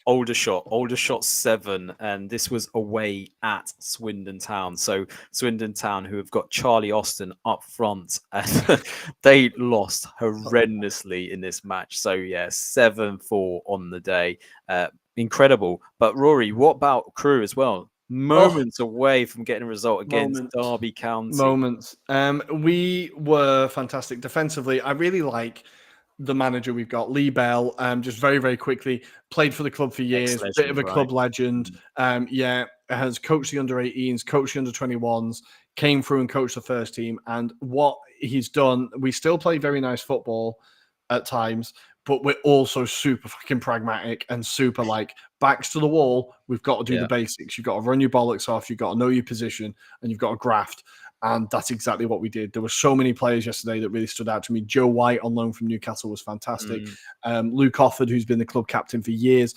Aldershot 7, and this was away at Swindon Town. So Swindon Town, who have got Charlie Austin up front, and they lost horrendously in this match. So 7-4 on the day. Incredible. But Rory, what about Crewe as well? Moments away from getting a result against Derby County. We were fantastic defensively. I really like the manager we've got, Lee Bell. Just very, very quickly, played for the club for years, bit of a club legend. has coached the under-18s, coached the under-21s, came through and coached the first team. And what he's done, we still play very nice football at times, but we're also super fucking pragmatic and super like backs to the wall. We've got to do the basics. You've got to run your bollocks off. You've got to know your position, and you've got to graft. And that's exactly what we did. There were so many players yesterday that really stood out to me. Joe White on loan from Newcastle was fantastic. Luke Offord, who's been the club captain for years,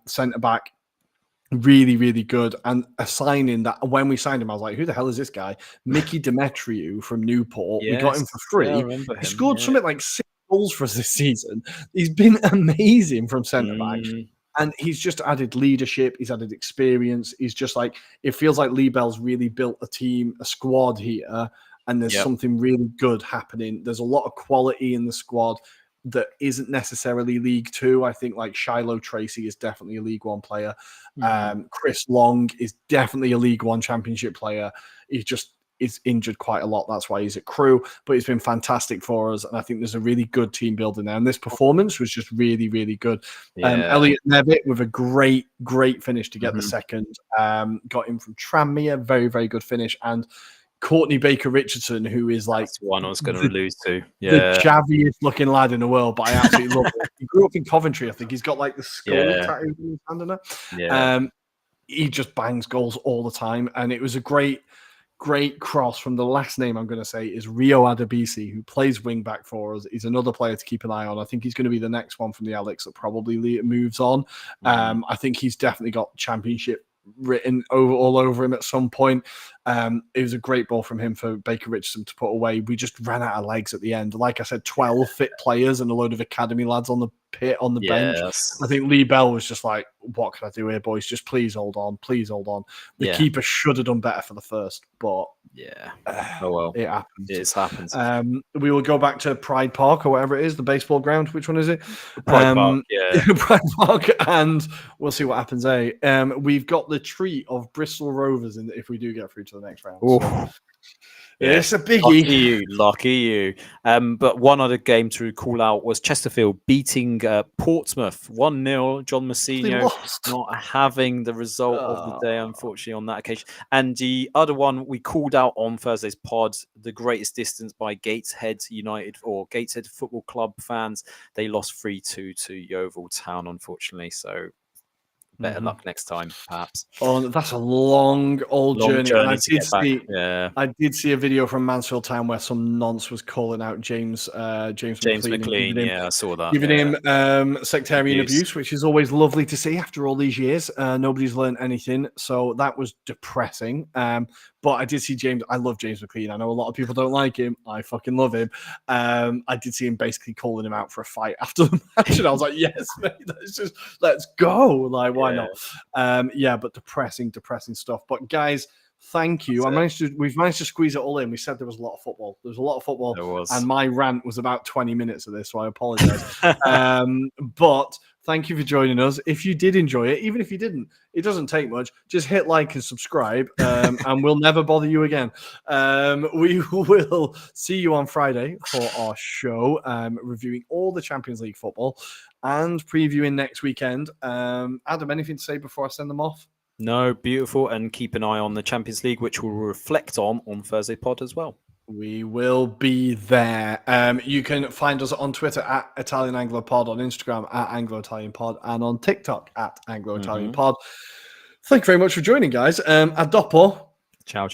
centre back, really, really good. And a signing that when we signed him, I was like, who the hell is this guy? Mickey Demetriou from Newport. We got him for free. Yeah, I remember him. He scored something like 6 goals for us this season. He's been amazing from centre back. And he's just added leadership. He's added experience. He's just like, it feels like Lee Bell's really built a team, a squad here. And there's something really good happening. There's a lot of quality in the squad that isn't necessarily League Two. I think like Shiloh Tracy is definitely a League One player. Chris Long is definitely a League One Championship player. He's just is injured quite a lot. That's why he's at Crew, but he's been fantastic for us. And I think there's a really good team building there. And this performance was just really, really good. Elliot Nevitt with a great finish to get the second. Got him from Tranmere. Very, very good finish. And Courtney Baker Richardson, who is like that's one I was going to lose to. The jabbiest looking lad in the world, but I absolutely love him. He grew up in Coventry, I think. He's got like the skull tattoo in his hand on it. He just bangs goals all the time. And it was a great cross from the last name I'm going to say is Rio Adebisi, who plays wing back for us. He's another player to keep an eye on. I think he's going to be the next one from the Alex that probably moves on. I think he's definitely got championship written all over him at some point. It was a great ball from him for Baker Richardson to put away. We just ran out of legs at the end. Like I said, 12 fit players and a load of academy lads on the pit on the bench. I think Lee Bell was just like, what can I do here, boys? Just please hold on. The keeper should have done better for the first, but oh well, it happens. It happens. We will go back to Pride Park or whatever it is, the baseball ground. Which one is it? Pride Park, Pride Park, and we'll see what happens. We've got the treat of Bristol Rovers if we do get through to the next round. So. It's a biggie. Lucky you. But one other game to call out was Chesterfield beating Portsmouth 1-0. John Mousinho not having the result of the day, unfortunately, on that occasion. And the other one we called out on Thursday's pod, the greatest distance by Gateshead United or Gateshead Football Club fans. They lost 3-2 to Yeovil Town, unfortunately. So better luck next time, perhaps. Oh, that's a long journey. And I did see a video from Mansfield Town where some nonce was calling out James McLean. I saw that. Giving him sectarian abuse, which is always lovely to see after all these years. Nobody's learned anything. So that was depressing. But I did see James. I love James McLean. I know a lot of people don't like him. I fucking love him. I did see him basically calling him out for a fight after the match. And I was like, yes, mate, let's go. Like, why not? But depressing stuff. But guys, thank you. We've managed to squeeze it all in. We said there was a lot of football. There was a lot of football. There was. And my rant was about 20 minutes of this, so I apologize. But thank you for joining us. If you did enjoy it, even if you didn't, it doesn't take much. Just hit like and subscribe, and we'll never bother you again. We will see you on Friday for our show, reviewing all the Champions League football and previewing next weekend. Adam, anything to say before I send them off? No, beautiful. And keep an eye on the Champions League, which we'll reflect on Thursday pod as well. We will be there. You can find us on Twitter at Italian Anglo Pod, on Instagram at Anglo-Italian Pod, and on TikTok at Anglo-Italian Pod. Thank you very much for joining, guys. A dopo. Ciao.